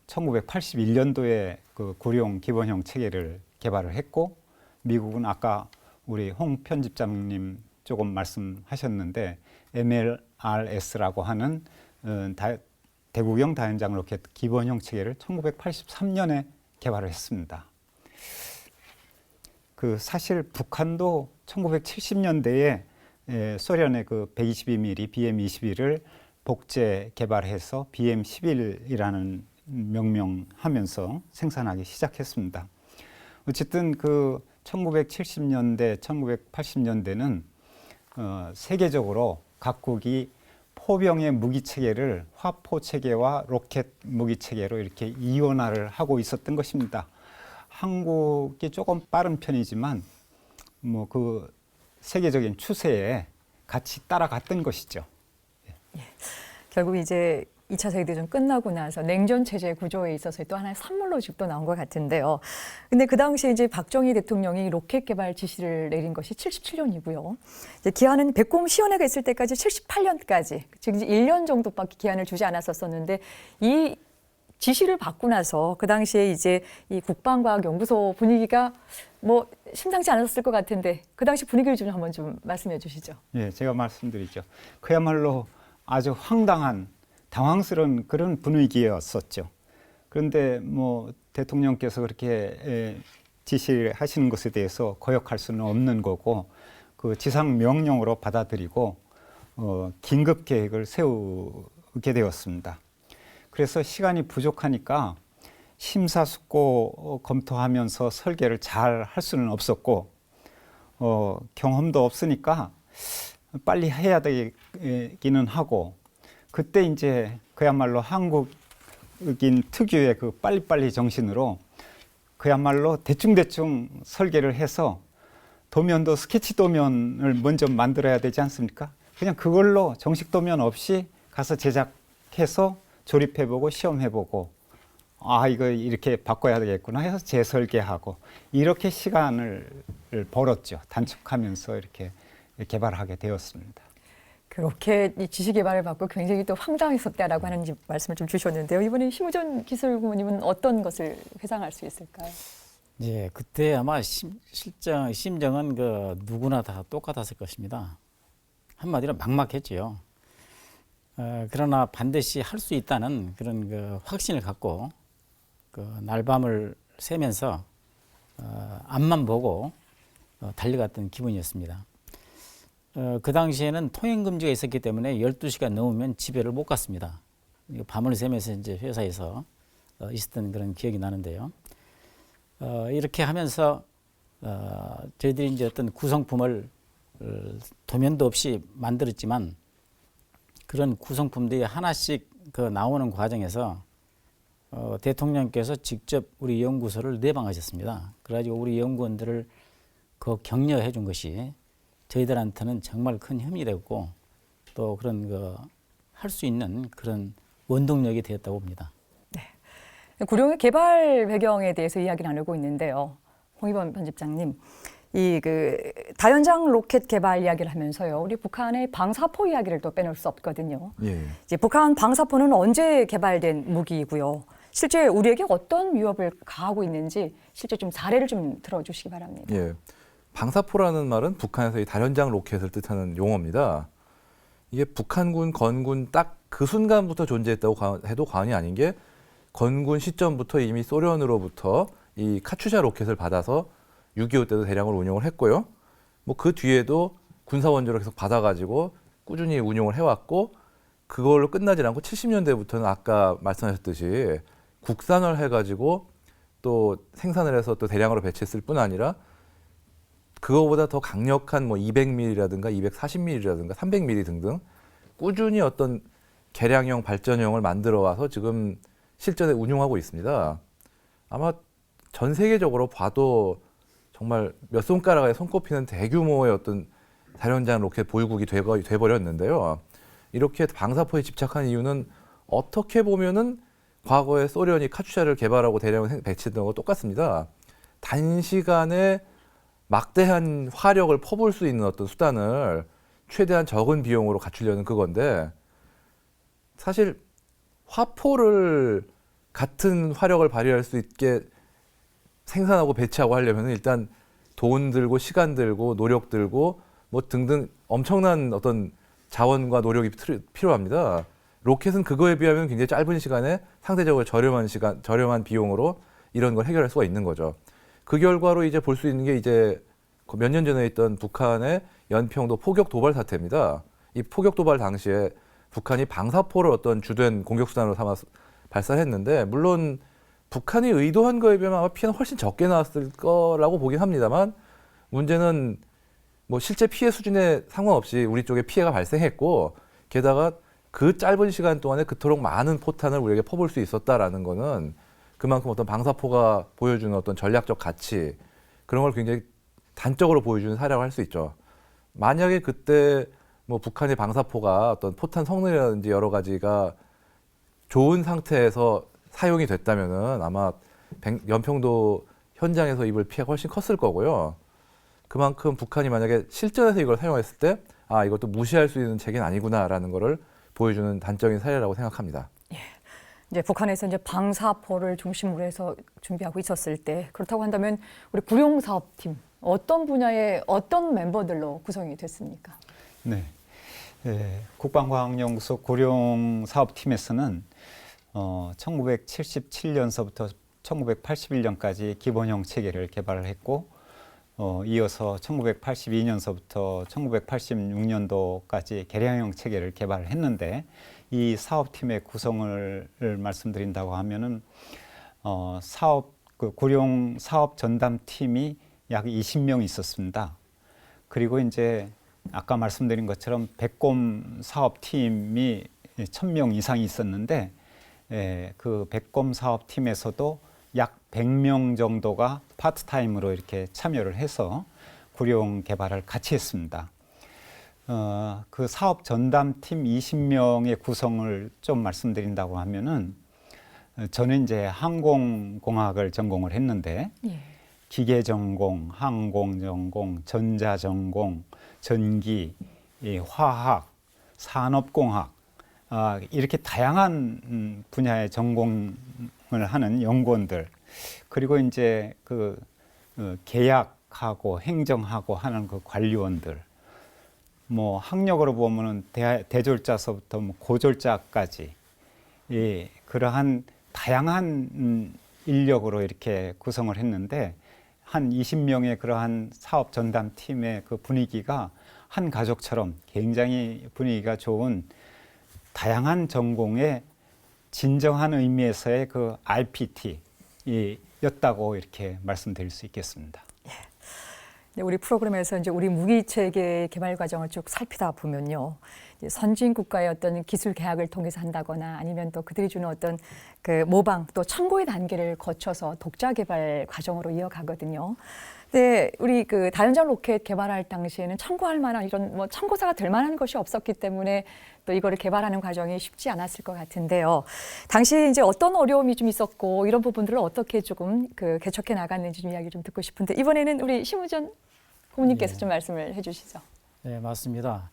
1981년도에 그 구룡 기본형 체계를 개발을 했고 미국은 아까 우리 홍 편집장님 조금 말씀하셨는데 MLRS라고 하는 대구경 다연장 로켓 기본형 체계를 1983년에 개발을 했습니다. 그 사실 북한도 1970년대에 소련의 그 122mm BM-21을 복제 개발해서 BM-11이라는 명명하면서 생산하기 시작했습니다. 어쨌든 그 1970년대, 1980년대는 세계적으로 각국이 포병의 무기 체계를 화포 체계와 로켓 무기 체계로 이렇게 이원화를 하고 있었던 것입니다. 한국이 조금 빠른 편이지만 그 세계적인 추세에 같이 따라갔던 것이죠. 결국 이제 2차 세계대전 끝나고 나서 냉전 체제 구조에 있어서 또 하나의 산물로 집도 나온 것 같은데요. 근데 그 당시에 이제 박정희 대통령이 로켓 개발 지시를 내린 것이 77년이고요. 이제 기한은 백곰 시연회가 있을 때까지 78년까지, 즉 이제 1년 정도밖에 기한을 주지 않았었는데 이 지시를 받고 나서 그 당시에 이제 이 국방과학연구소 분위기가 뭐 심상치 않았을 것 같은데 그 당시 분위기를 좀 한번 좀 말씀해 주시죠. 예, 제가 말씀드리죠. 그야말로 아주 황당한 당황스러운 그런 분위기였었죠. 그런데 뭐 대통령께서 그렇게 지시하시는 것에 대해서 거역할 수는 없는 거고 그 지상 명령으로 받아들이고 긴급 계획을 세우게 되었습니다. 그래서 시간이 부족하니까 심사숙고 검토하면서 설계를 잘 할 수는 없었고 경험도 없으니까 빨리 해야 되기는 하고 그때 이제 그야말로 한국인 특유의 그 빨리빨리 정신으로 그야말로 대충대충 설계를 해서 도면도 스케치 도면을 먼저 만들어야 되지 않습니까? 그냥 그걸로 정식 도면 없이 가서 제작해서 조립해보고 시험해보고 아 이거 이렇게 바꿔야 되겠구나 해서 재설계하고 이렇게 시간을 벌었죠. 단축하면서 이렇게 개발하게 되었습니다. 그렇게 이 지시 개발을 받고 굉장히 또 황당했었다라고 하는 말씀을 좀 주셨는데요. 이번에 심우전 기술부님은 어떤 것을 회상할 수 있을까요? 예, 그때 아마 심정은 그 누구나 다 똑같았을 것입니다. 한마디로 막막했지요. 그러나 반드시 할 수 있다는 그런 그 확신을 갖고 그 날밤을 새면서 앞만 보고 달려갔던 기분이었습니다. 그 당시에는 통행 금지가 있었기 때문에 12시간 넘으면 집에를 못 갔습니다. 밤을 새면서 이제 회사에서 있었던 그런 기억이 나는데요. 이렇게 하면서 저희들이 이제 어떤 구성품을 도면도 없이 만들었지만 그런 구성품들이 하나씩 그 나오는 과정에서 대통령께서 직접 우리 연구소를 내방하셨습니다. 그래가지고 우리 연구원들을 그 격려해 준 것이 저희들한테는 정말 큰 힘이 됐고 또 그런 그 할 수 있는 그런 원동력이 되었다고 봅니다. 네. 구룡의 개발 배경에 대해서 이야기 나누고 있는데요. 홍익범 편집장님, 이 그 다연장 로켓 개발 이야기를 하면서요, 우리 북한의 방사포 이야기를 또 빼놓을 수 없거든요. 예. 이제 북한 방사포는 언제 개발된 무기이고요. 실제 우리에게 어떤 위협을 가하고 있는지 실제 좀 사례를 좀 들어주시기 바랍니다. 예. 방사포라는 말은 북한에서 이 다연장 로켓을 뜻하는 용어입니다. 이게 북한군, 건군 딱 그 순간부터 존재했다고 해도 과언이 아닌 게 건군 시점부터 이미 소련으로부터 이 카츄샤 로켓을 받아서 6.25 때도 대량으로 운용을 했고요. 뭐 그 뒤에도 군사 원조를 계속 받아가지고 꾸준히 운용을 해왔고 그걸로 끝나지 않고 70년대부터는 아까 말씀하셨듯이 국산을 해가지고 또 생산을 해서 또 대량으로 배치했을 뿐 아니라 그거보다 더 강력한 뭐 200mm라든가 240mm라든가 300mm 등등 꾸준히 어떤 개량형 발전형을 만들어 와서 지금 실전에 운용하고 있습니다. 아마 전 세계적으로 봐도 정말 몇 손가락에 손꼽히는 대규모의 어떤 다연장 로켓 보유국이 돼버렸는데요. 이렇게 방사포에 집착한 이유는 어떻게 보면은 과거에 소련이 카츄샤를 개발하고 대량으로 배치했던 거 똑같습니다. 단시간에 막대한 화력을 퍼볼 수 있는 어떤 수단을 최대한 적은 비용으로 갖추려는 그건데 사실 화포를 같은 화력을 발휘할 수 있게 생산하고 배치하고 하려면 일단 돈 들고 시간 들고 노력 들고 뭐 등등 엄청난 어떤 자원과 노력이 필요합니다. 로켓은 그거에 비하면 굉장히 짧은 시간에 상대적으로 저렴한 비용으로 이런 걸 해결할 수가 있는 거죠. 그 결과로 이제 볼 수 있는 게 이제 몇 년 전에 있던 북한의 연평도 포격 도발 사태입니다. 이 포격 도발 당시에 북한이 방사포를 어떤 주된 공격 수단으로 삼아서 발사했는데 물론 북한이 의도한 거에 비하면 아마 피해는 훨씬 적게 나왔을 거라고 보긴 합니다만 문제는 뭐 실제 피해 수준에 상관없이 우리 쪽에 피해가 발생했고 게다가 그 짧은 시간 동안에 그토록 많은 포탄을 우리에게 퍼볼 수 있었다라는 거는 그만큼 어떤 방사포가 보여주는 어떤 전략적 가치 그런 걸 굉장히 단적으로 보여주는 사례라고 할 수 있죠. 만약에 그때 뭐 북한의 방사포가 어떤 포탄 성능이라든지 여러 가지가 좋은 상태에서 사용이 됐다면은 아마 연평도 현장에서 입을 피해가 훨씬 컸을 거고요. 그만큼 북한이 만약에 실전에서 이걸 사용했을 때 아, 이것도 무시할 수 있는 체계는 아니구나라는 거를 보여주는 단적인 사례라고 생각합니다. 이제 북한에서 이제 방사포를 중심으로 해서 준비하고 있었을 때 그렇다고 한다면 우리 구룡 사업팀 어떤 분야의 어떤 멤버들로 구성이 됐습니까? 네. 국방과학연구소 구룡 사업팀에서는 1977년서부터 1981년까지 기본형 체계를 개발을 했고 이어서 1982년서부터 1986년도까지 개량형 체계를 개발을 했는데 이 사업팀의 구성을 말씀드린다고 하면은 구룡 사업 전담팀이 약 20명 있었습니다. 그리고 이제 아까 말씀드린 것처럼 백곰 사업팀이 1000명 이상이 있었는데 그 백곰 사업팀에서도 약 100명 정도가 파트타임으로 이렇게 참여를 해서 구룡 개발을 같이 했습니다. 그 사업 전담팀 20명의 구성을 좀 말씀드린다고 하면은 저는 이제 항공공학을 전공을 했는데 기계 전공, 항공 전공, 전자 전공, 전기, 화학, 산업공학 이렇게 다양한 분야의 전공을 하는 연구원들 그리고 이제 그 계약하고 행정하고 하는 그 관리원들 뭐 학력으로 보면은 대졸자서부터 뭐 고졸자까지 그러한 다양한 인력으로 이렇게 구성을 했는데 한 20명의 그러한 사업 전담 팀의 그 분위기가 한 가족처럼 굉장히 분위기가 좋은 다양한 전공의 진정한 의미에서의 그 RPT였다고 이렇게 말씀드릴 수 있겠습니다. 우리 프로그램에서 이제 우리 무기 체계 개발 과정을 쭉 살피다 보면요, 이제 선진 국가의 어떤 기술 계약을 통해서 한다거나 아니면 또 그들이 주는 어떤 그 모방 또 참고의 단계를 거쳐서 독자 개발 과정으로 이어가거든요. 근데 우리 그 다연장 로켓 개발할 당시에는 참고할 만한 이런 뭐 참고사가 될 만한 것이 없었기 때문에 또 이거를 개발하는 과정이 쉽지 않았을 것 같은데요. 당시 이제 어떤 어려움이 좀 있었고 이런 부분들을 어떻게 조금 그 개척해 나갔는지 좀 이야기 좀 듣고 싶은데 이번에는 우리 심우전 고문님께서 좀 말씀을 해주시죠. 네, 맞습니다.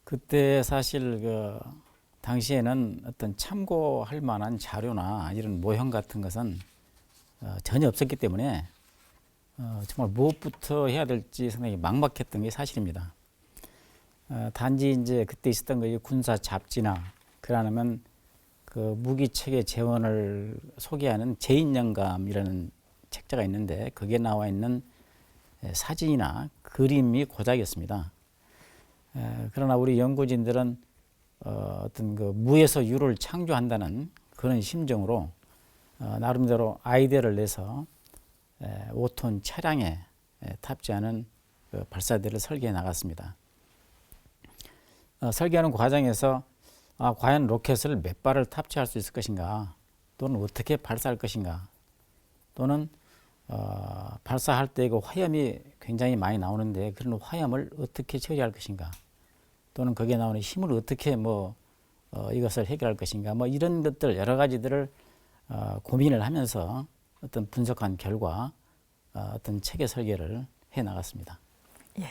그때 사실 그 당시에는 어떤 참고할 만한 자료나 이런 모형 같은 것은 전혀 없었기 때문에 정말 무엇부터 해야 될지 상당히 막막했던 게 사실입니다. 단지 이제 그때 있었던 거 군사 잡지나 그러면 그 무기 체계 재원을 소개하는 제인영감이라는 책자가 있는데 거기에 나와 있는 사진이나 그림이 고작이었습니다. 그러나 우리 연구진들은 어떤 그 무에서 유를 창조한다는 그런 심정으로 나름대로 아이디어를 내서 5톤 차량에 탑재하는 그 발사대를 설계해 나갔습니다. 설계하는 과정에서 과연 로켓을 몇 발을 탑재할 수 있을 것인가, 또는 어떻게 발사할 것인가, 또는 발사할 때 그 화염이 굉장히 많이 나오는데 그런 화염을 어떻게 처리할 것인가, 또는 거기에 나오는 힘을 어떻게 이것을 해결할 것인가, 이런 것들 여러 가지들을 고민을 하면서 어떤 분석한 결과 어떤 체계 설계를 해 나갔습니다. 예.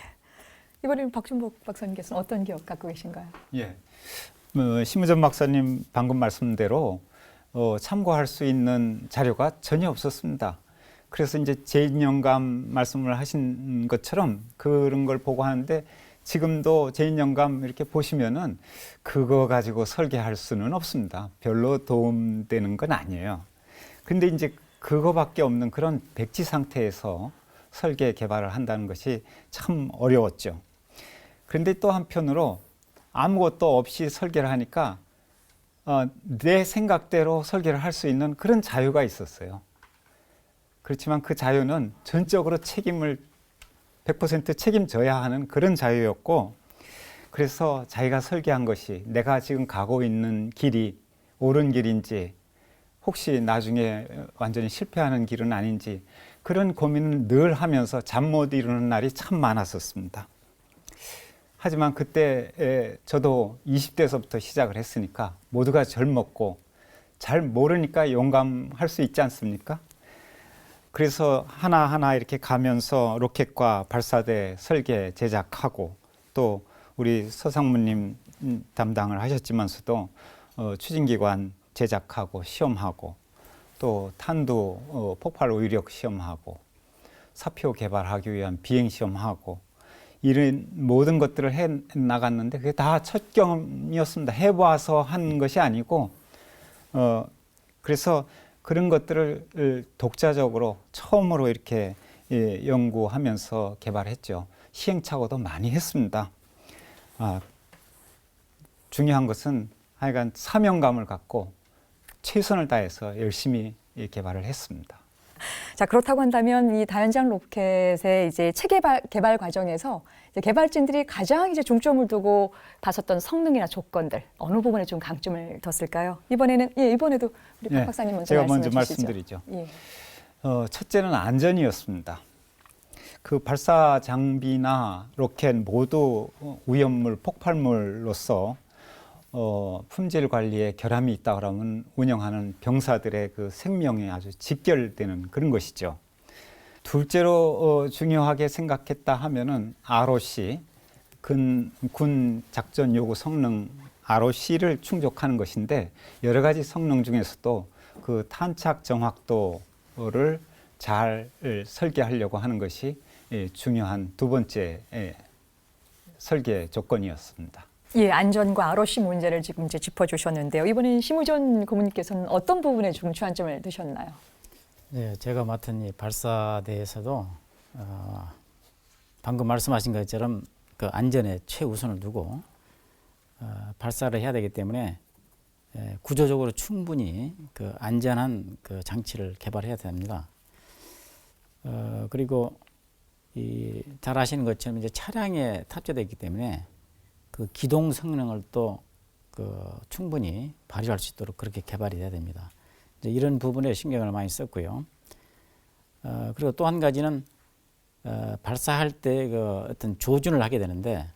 이번에는 박준복 박사님께서는 어떤 기억 갖고 계신가요? 예. 심우전 박사님 방금 말씀대로 참고할 수 있는 자료가 전혀 없었습니다. 그래서 이제 제인영감 말씀을 하신 것처럼 그런 걸 보고 하는데 지금도 제인영감 이렇게 보시면은 그거 가지고 설계할 수는 없습니다. 별로 도움되는 건 아니에요. 근데 이제 그거밖에 없는 그런 백지 상태에서 설계 개발을 한다는 것이 참 어려웠죠. 그런데 또 한편으로 아무것도 없이 설계를 하니까 내 생각대로 설계를 할 수 있는 그런 자유가 있었어요. 그렇지만 그 자유는 전적으로 책임을 100% 책임져야 하는 그런 자유였고, 그래서 자기가 설계한 것이 내가 지금 가고 있는 길이 옳은 길인지 혹시 나중에 완전히 실패하는 길은 아닌지 그런 고민을 늘 하면서 잠 못 이루는 날이 참 많았었습니다. 하지만 그때 저도 20대에서부터 시작을 했으니까 모두가 젊었고 잘 모르니까 용감할 수 있지 않습니까? 그래서 하나하나 이렇게 가면서 로켓과 발사대 설계 제작하고 또 우리 서상무님 담당을 하셨지만서도 추진기관 제작하고 시험하고 또 탄두 폭발 오유력 시험하고 사표 개발하기 위한 비행 시험하고 이런 모든 것들을 해 나갔는데 그게 다 첫 경험이었습니다. 해봐서 한 것이 아니고 그래서 그런 것들을 독자적으로 처음으로 이렇게 연구하면서 개발했죠. 시행착오도 많이 했습니다. 중요한 것은 하여간 사명감을 갖고 최선을 다해서 열심히 개발을 했습니다. 자, 그렇다고 한다면 이 다연장 로켓의 이제 체계발 과정에서 이제 개발진들이 가장 이제 중점을 두고 봤었던 성능이나 조건들 어느 부분에 좀 강점을 뒀을까요? 이번에도 우리 박 박사님 먼저 제가 말씀해 먼저 주시죠. 말씀드리죠. 예. 첫째는 안전이었습니다. 그 발사 장비나 로켓 모두 오염물, 폭발물로서 품질 관리에 결함이 있다 그러면 운영하는 병사들의 그 생명에 아주 직결되는 그런 것이죠. 둘째로 중요하게 생각했다 하면은 ROC, 군 작전 요구 성능 ROC를 충족하는 것인데 여러 가지 성능 중에서도 그 탄착 정확도를 잘 설계하려고 하는 것이 중요한 두 번째 설계 조건이었습니다. 예, 안전과 ROC 문제를 지금 이제 짚어주셨는데요. 이번엔 심우전 고문님께서는 어떤 부분에 좀 주안점을 두셨나요? 네, 제가 맡은 이 발사대에서도 방금 말씀하신 것처럼 그 안전에 최우선을 두고 발사를 해야 되기 때문에 구조적으로 충분히 그 안전한 그 장치를 개발해야 됩니다. 그리고 잘 아시는 것처럼 이제 차량에 탑재되어 있기 때문에 그 기동 성능을 또 충분히 발휘할 수 있도록 그렇게 개발이 돼야 됩니다. 이제 이런 부분에 신경을 많이 썼고요. 그리고 또 한 가지는 발사할 때 그 어떤 조준을 하게 되는데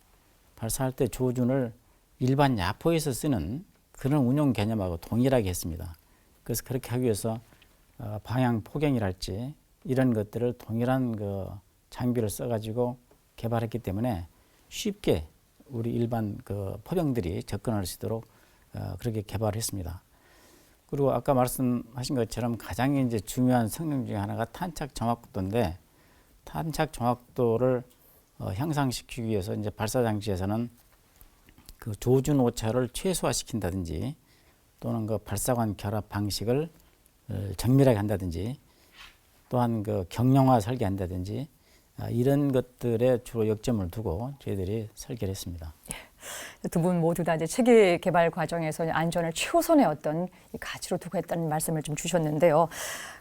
발사할 때 조준을 일반 야포에서 쓰는 그런 운용 개념하고 동일하게 했습니다. 그래서 그렇게 하기 위해서 방향 포경이랄지 이런 것들을 동일한 그 장비를 써가지고 개발했기 때문에 쉽게 우리 일반 그 포병들이 접근할 수 있도록 그렇게 개발했습니다. 그리고 아까 말씀하신 것처럼 가장 이제 중요한 성능 중에 하나가 탄착 정확도인데 탄착 정확도를 향상시키기 위해서 이제 발사 장치에서는 그 조준 오차를 최소화시킨다든지 또는 그 발사관 결합 방식을 정밀하게 한다든지 또한 그 경량화 설계한다든지 이런 것들에 주로 역점을 두고 저희들이 설계를 했습니다. 두 분 모두 다 이제 체계 개발 과정에서 안전을 최우선의 어떤 가치로 두고 했다는 말씀을 좀 주셨는데요.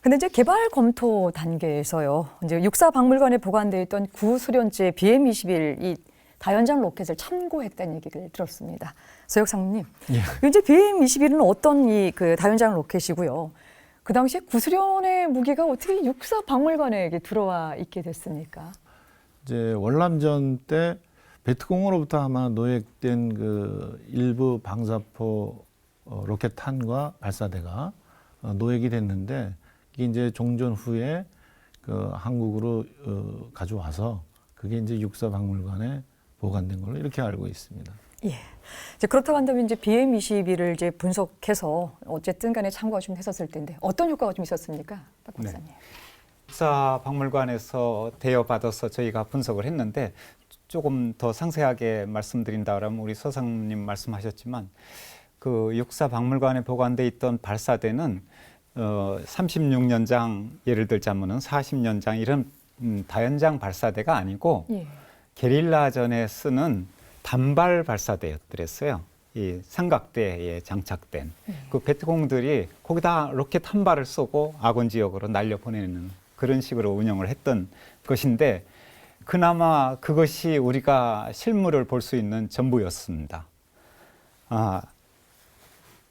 근데 이제 개발 검토 단계에서요, 이제 육사박물관에 보관되어 있던 구수련제 BM-21 이 다연장 로켓을 참고했다는 얘기를 들었습니다. 서혁 상무님, 이제 BM-21은 어떤 그 다연장 로켓이고요? 그 당시에 구수련의 무기가 어떻게 육사박물관에 들어와 있게 됐습니까? 이제 월남전 때 베트공으로부터 아마 노획된 그 일부 방사포 로켓탄과 발사대가 노획이 됐는데 이게 이제 종전 후에 그 한국으로 가져와서 그게 이제 육사박물관에 보관된 걸로 이렇게 알고 있습니다. 예. 이제 그렇다고 한다면 이제 BM-21을 이제 분석해서 어쨌든 간에 참고가 좀 했었을 텐데 어떤 효과가 좀 있었습니까, 박 박사님? 육사박물관에서 대여받아서 저희가 분석을 했는데 조금 더 상세하게 말씀드린다 그러면 우리 서상님 말씀하셨지만 그 육사박물관에 보관돼 있던 발사대는 36년장 예를 들자면은 40년장 이런 다연장 발사대가 아니고 게릴라전에 쓰는 단발 발사대였더랬어요. 이 삼각대에 장착된 그 베트공들이 거기다 로켓 한 발을 쏘고 아군 지역으로 날려보내는 그런 식으로 운영을 했던 것인데 그나마 그것이 우리가 실물을 볼 수 있는 전부였습니다.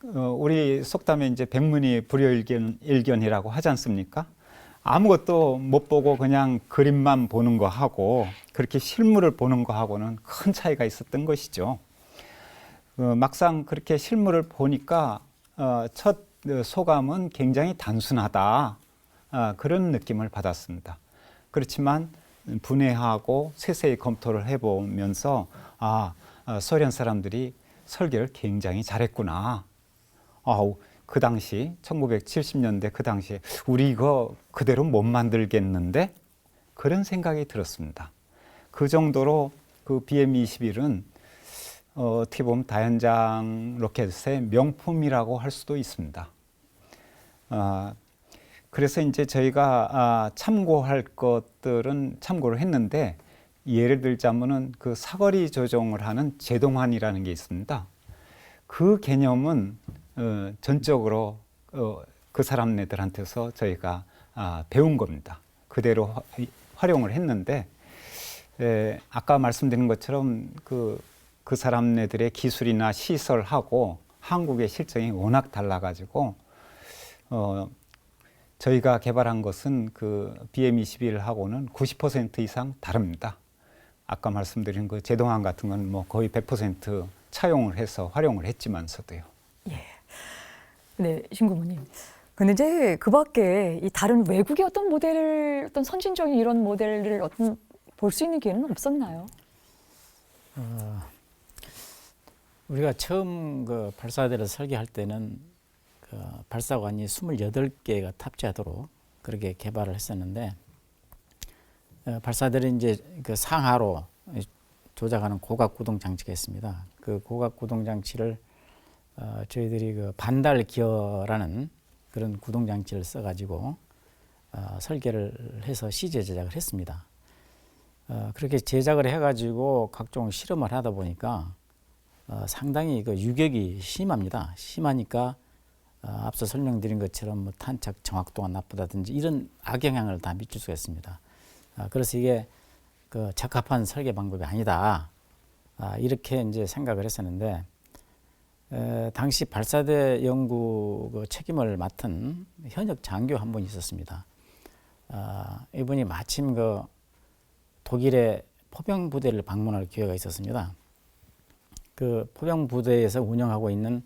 우리 속담에 이제 백문이 불여일견이라고 하지 않습니까? 아무것도 못 보고 그냥 그림만 보는 거 하고 그렇게 실물을 보는 거 하고는 큰 차이가 있었던 것이죠. 막상 그렇게 실물을 보니까 첫 소감은 굉장히 단순하다, 그런 느낌을 받았습니다. 그렇지만 분해하고 세세히 검토를 해보면서 소련 사람들이 설계를 굉장히 잘했구나. 그 당시 1970년대 그 당시에 우리 이거 그대로 못 만들겠는데, 그런 생각이 들었습니다. 그 정도로 그 BM-21은 어떻게 보면 다연장 로켓의 명품이라고 할 수도 있습니다. 그래서 이제 저희가 참고할 것들은 참고를 했는데, 예를 들자면은 그 사거리 조종을 하는 제동환이라는 게 있습니다. 그 개념은 전적으로 그 사람네들한테서 저희가 배운 겁니다. 그대로 활용을 했는데, 아까 말씀드린 것처럼 그 사람네들의 기술이나 시설하고 한국의 실정이 워낙 달라가지고 저희가 개발한 것은 그 BM-21하고는 90% 이상 다릅니다. 아까 말씀드린 그 제동환 같은 건 뭐 거의 100% 차용을 해서 활용을 했지만서도요. 예. 네, 신고모님. 근데 이제 그 밖에 이 다른 외국의 어떤 모델을, 어떤 선진적인 이런 모델을 어떤 볼 수 있는 기회는 없었나요? 우리가 처음 그 발사대를 설계할 때는 그 발사관이 28개가 탑재하도록 그렇게 개발을 했었는데, 발사대를 이제 그 상하로 조작하는 고각 구동 장치가 있습니다. 그 고각 구동 장치를 저희들이 그 반달 기어라는 그런 구동 장치를 써가지고 설계를 해서 CG 제작을 했습니다. 그렇게 제작을 해가지고 각종 실험을 하다 보니까 상당히 그 유격이 심합니다. 심하니까 앞서 설명드린 것처럼 뭐 탄착 정확도가 나쁘다든지 이런 악영향을 다 미칠 수가 있습니다. 그래서 이게 그 적합한 설계 방법이 아니다. 이렇게 이제 생각을 했었는데, 당시 발사대 연구 그 책임을 맡은 현역 장교 한 분이 있었습니다. 이분이 마침 그 독일의 포병 부대를 방문할 기회가 있었습니다. 그 포병 부대에서 운영하고 있는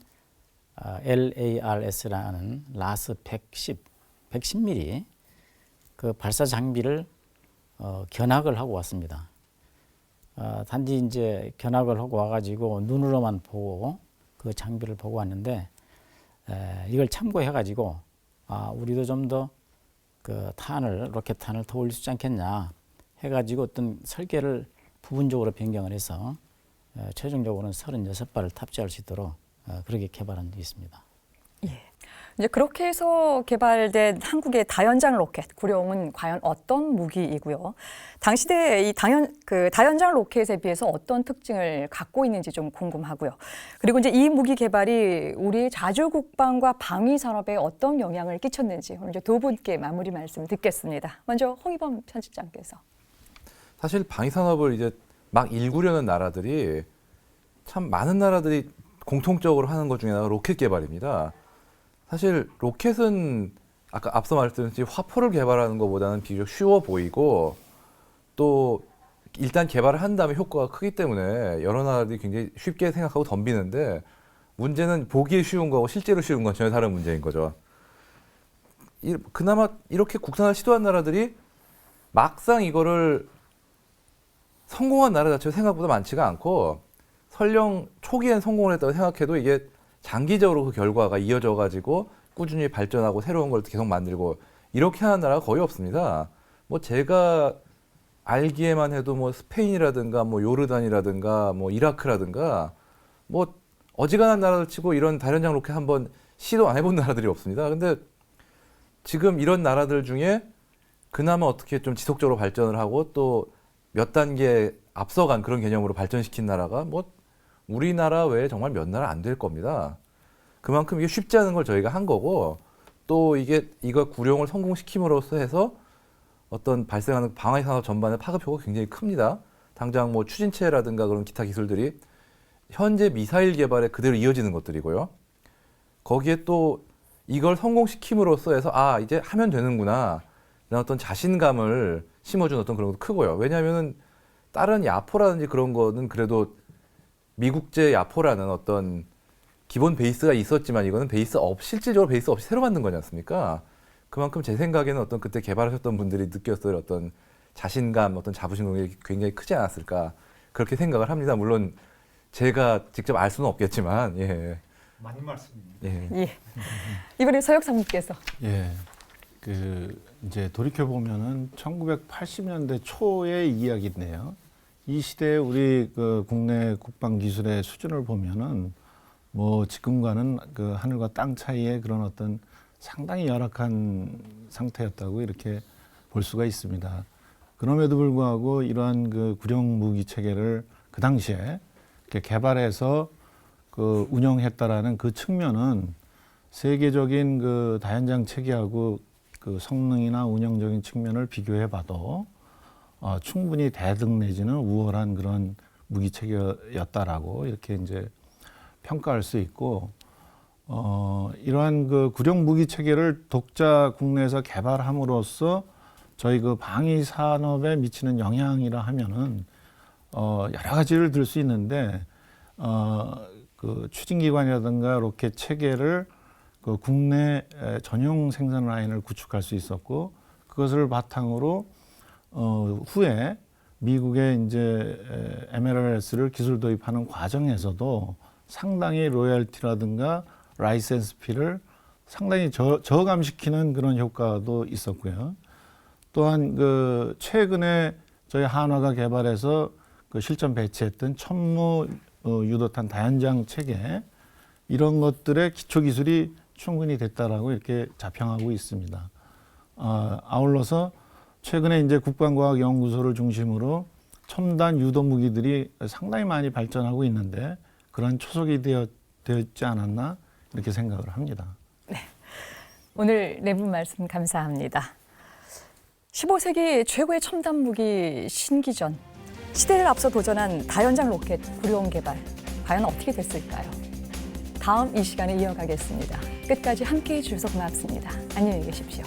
LARS라는 라스 110mm 그 발사 장비를 견학을 하고 왔습니다. 단지 이제 견학을 하고 와가지고 눈으로만 보고 그 장비를 보고 왔는데, 이걸 참고해가지고 우리도 좀 더 그 로켓 탄을 더 올릴 수 있지 않겠냐 해가지고 어떤 설계를 부분적으로 변경을 해서 최종적으로는 36발을 탑재할 수 있도록 그렇게 개발한 적이 있습니다. 예. 이제 그렇게 해서 개발된 한국의 다연장 로켓 구룡은 과연 어떤 무기이고요? 당시대 이 다연장 로켓에 비해서 어떤 특징을 갖고 있는지 좀 궁금하고요. 그리고 이제 이 무기 개발이 우리의 자주 국방과 방위 산업에 어떤 영향을 끼쳤는지 오늘 이제 두 분께 마무리 말씀 듣겠습니다. 먼저 홍희범 편집장께서. 사실 방위 산업을 이제 막 일구려는 나라들이 참 많은 나라들이 공통적으로 하는 것 중에 하나가 로켓 개발입니다. 사실 로켓은 아까 앞서 말씀드렸듯이 화포를 개발하는 것보다는 비교적 쉬워 보이고, 또 일단 개발을 한 다음에 효과가 크기 때문에 여러 나라들이 굉장히 쉽게 생각하고 덤비는데, 문제는 보기에 쉬운 거하고 실제로 쉬운 건 전혀 다른 문제인 거죠. 그나마 이렇게 국산을 시도한 나라들이 막상 이거를 성공한 나라 자체가 생각보다 많지가 않고, 설령 초기엔 성공을 했다고 생각해도 이게 장기적으로 그 결과가 이어져 가지고 꾸준히 발전하고 새로운 걸 계속 만들고 이렇게 하는 나라가 거의 없습니다. 뭐 제가 알기에만 해도 뭐 스페인이라든가 뭐 요르단이라든가 뭐 이라크라든가 뭐 어지간한 나라들 치고 이런 다연장 로켓 한번 시도 안 해본 나라들이 없습니다. 근데 지금 이런 나라들 중에 그나마 어떻게 좀 지속적으로 발전을 하고 또 몇 단계 앞서간 그런 개념으로 발전시킨 나라가 뭐 우리나라 외에 정말 몇 나라 안 될 겁니다. 그만큼 이게 쉽지 않은 걸 저희가 한 거고, 또 이거 구룡을 성공시킴으로써 해서 어떤 발생하는 방위 산업 전반의 파급 효과가 굉장히 큽니다. 당장 뭐 추진체라든가 그런 기타 기술들이 현재 미사일 개발에 그대로 이어지는 것들이고요. 거기에 또 이걸 성공시킴으로써 해서 이제 하면 되는구나. 어떤 자신감을 심어준 어떤 그런 것도 크고요. 왜냐하면은 다른 야포라든지 그런 거는 그래도 미국제 야포라는 어떤 기본 베이스가 있었지만 이거는 실질적으로 베이스 없이 새로 만든 거지 않습니까? 그만큼 제 생각에는 어떤 그때 개발하셨던 분들이 느꼈을 어떤 자신감, 어떤 자부심이 굉장히 크지 않았을까 그렇게 생각을 합니다. 물론 제가 직접 알 수는 없겠지만, 예. 맞는 말씀입니다. 예. 예. 이번에 서혁 사무께서 예. 이제 돌이켜 보면은 1980년대 초의 이야기인데요. 이 시대에 우리 국내 국방 기술의 수준을 보면은 뭐 지금과는 하늘과 땅 차이의 그런 어떤 상당히 열악한 상태였다고 이렇게 볼 수가 있습니다. 그럼에도 불구하고 이러한 구령 무기 체계를 그 당시에 이렇게 개발해서 운영했다라는 그 측면은 세계적인 다연장 체계하고 성능이나 운영적인 측면을 비교해봐도 충분히 대등 내지는 우월한 그런 무기 체계였다라고 이렇게 이제 평가할 수 있고, 이러한 구령 무기 체계를 독자 국내에서 개발함으로써 저희 방위 산업에 미치는 영향이라 하면은 여러 가지를 들 수 있는데, 추진기관이라든가 로켓 체계를 국내 전용 생산 라인을 구축할 수 있었고, 그것을 바탕으로 후에 미국의 이제 MLRS를 기술 도입하는 과정에서도 상당히 로열티라든가 라이센스 피를 상당히 저감시키는 그런 효과도 있었고요. 또한 최근에 저희 한화가 개발해서 실전 배치했던 천무 유도탄 다연장 체계, 이런 것들의 기초 기술이 충분히 됐다라고 이렇게 자평하고 있습니다. 아울러서 최근에 이제 국방과학연구소를 중심으로 첨단 유도 무기들이 상당히 많이 발전하고 있는데 그런 초석이 되었지 않았나 이렇게 생각을 합니다. 네. 오늘 네 분 말씀 감사합니다. 15세기 최고의 첨단 무기 신기전, 시대를 앞서 도전한 다연장 로켓 구룡 개발, 과연 어떻게 됐을까요? 다음 이 시간에 이어가겠습니다. 끝까지 함께해 주셔서 고맙습니다. 안녕히 계십시오.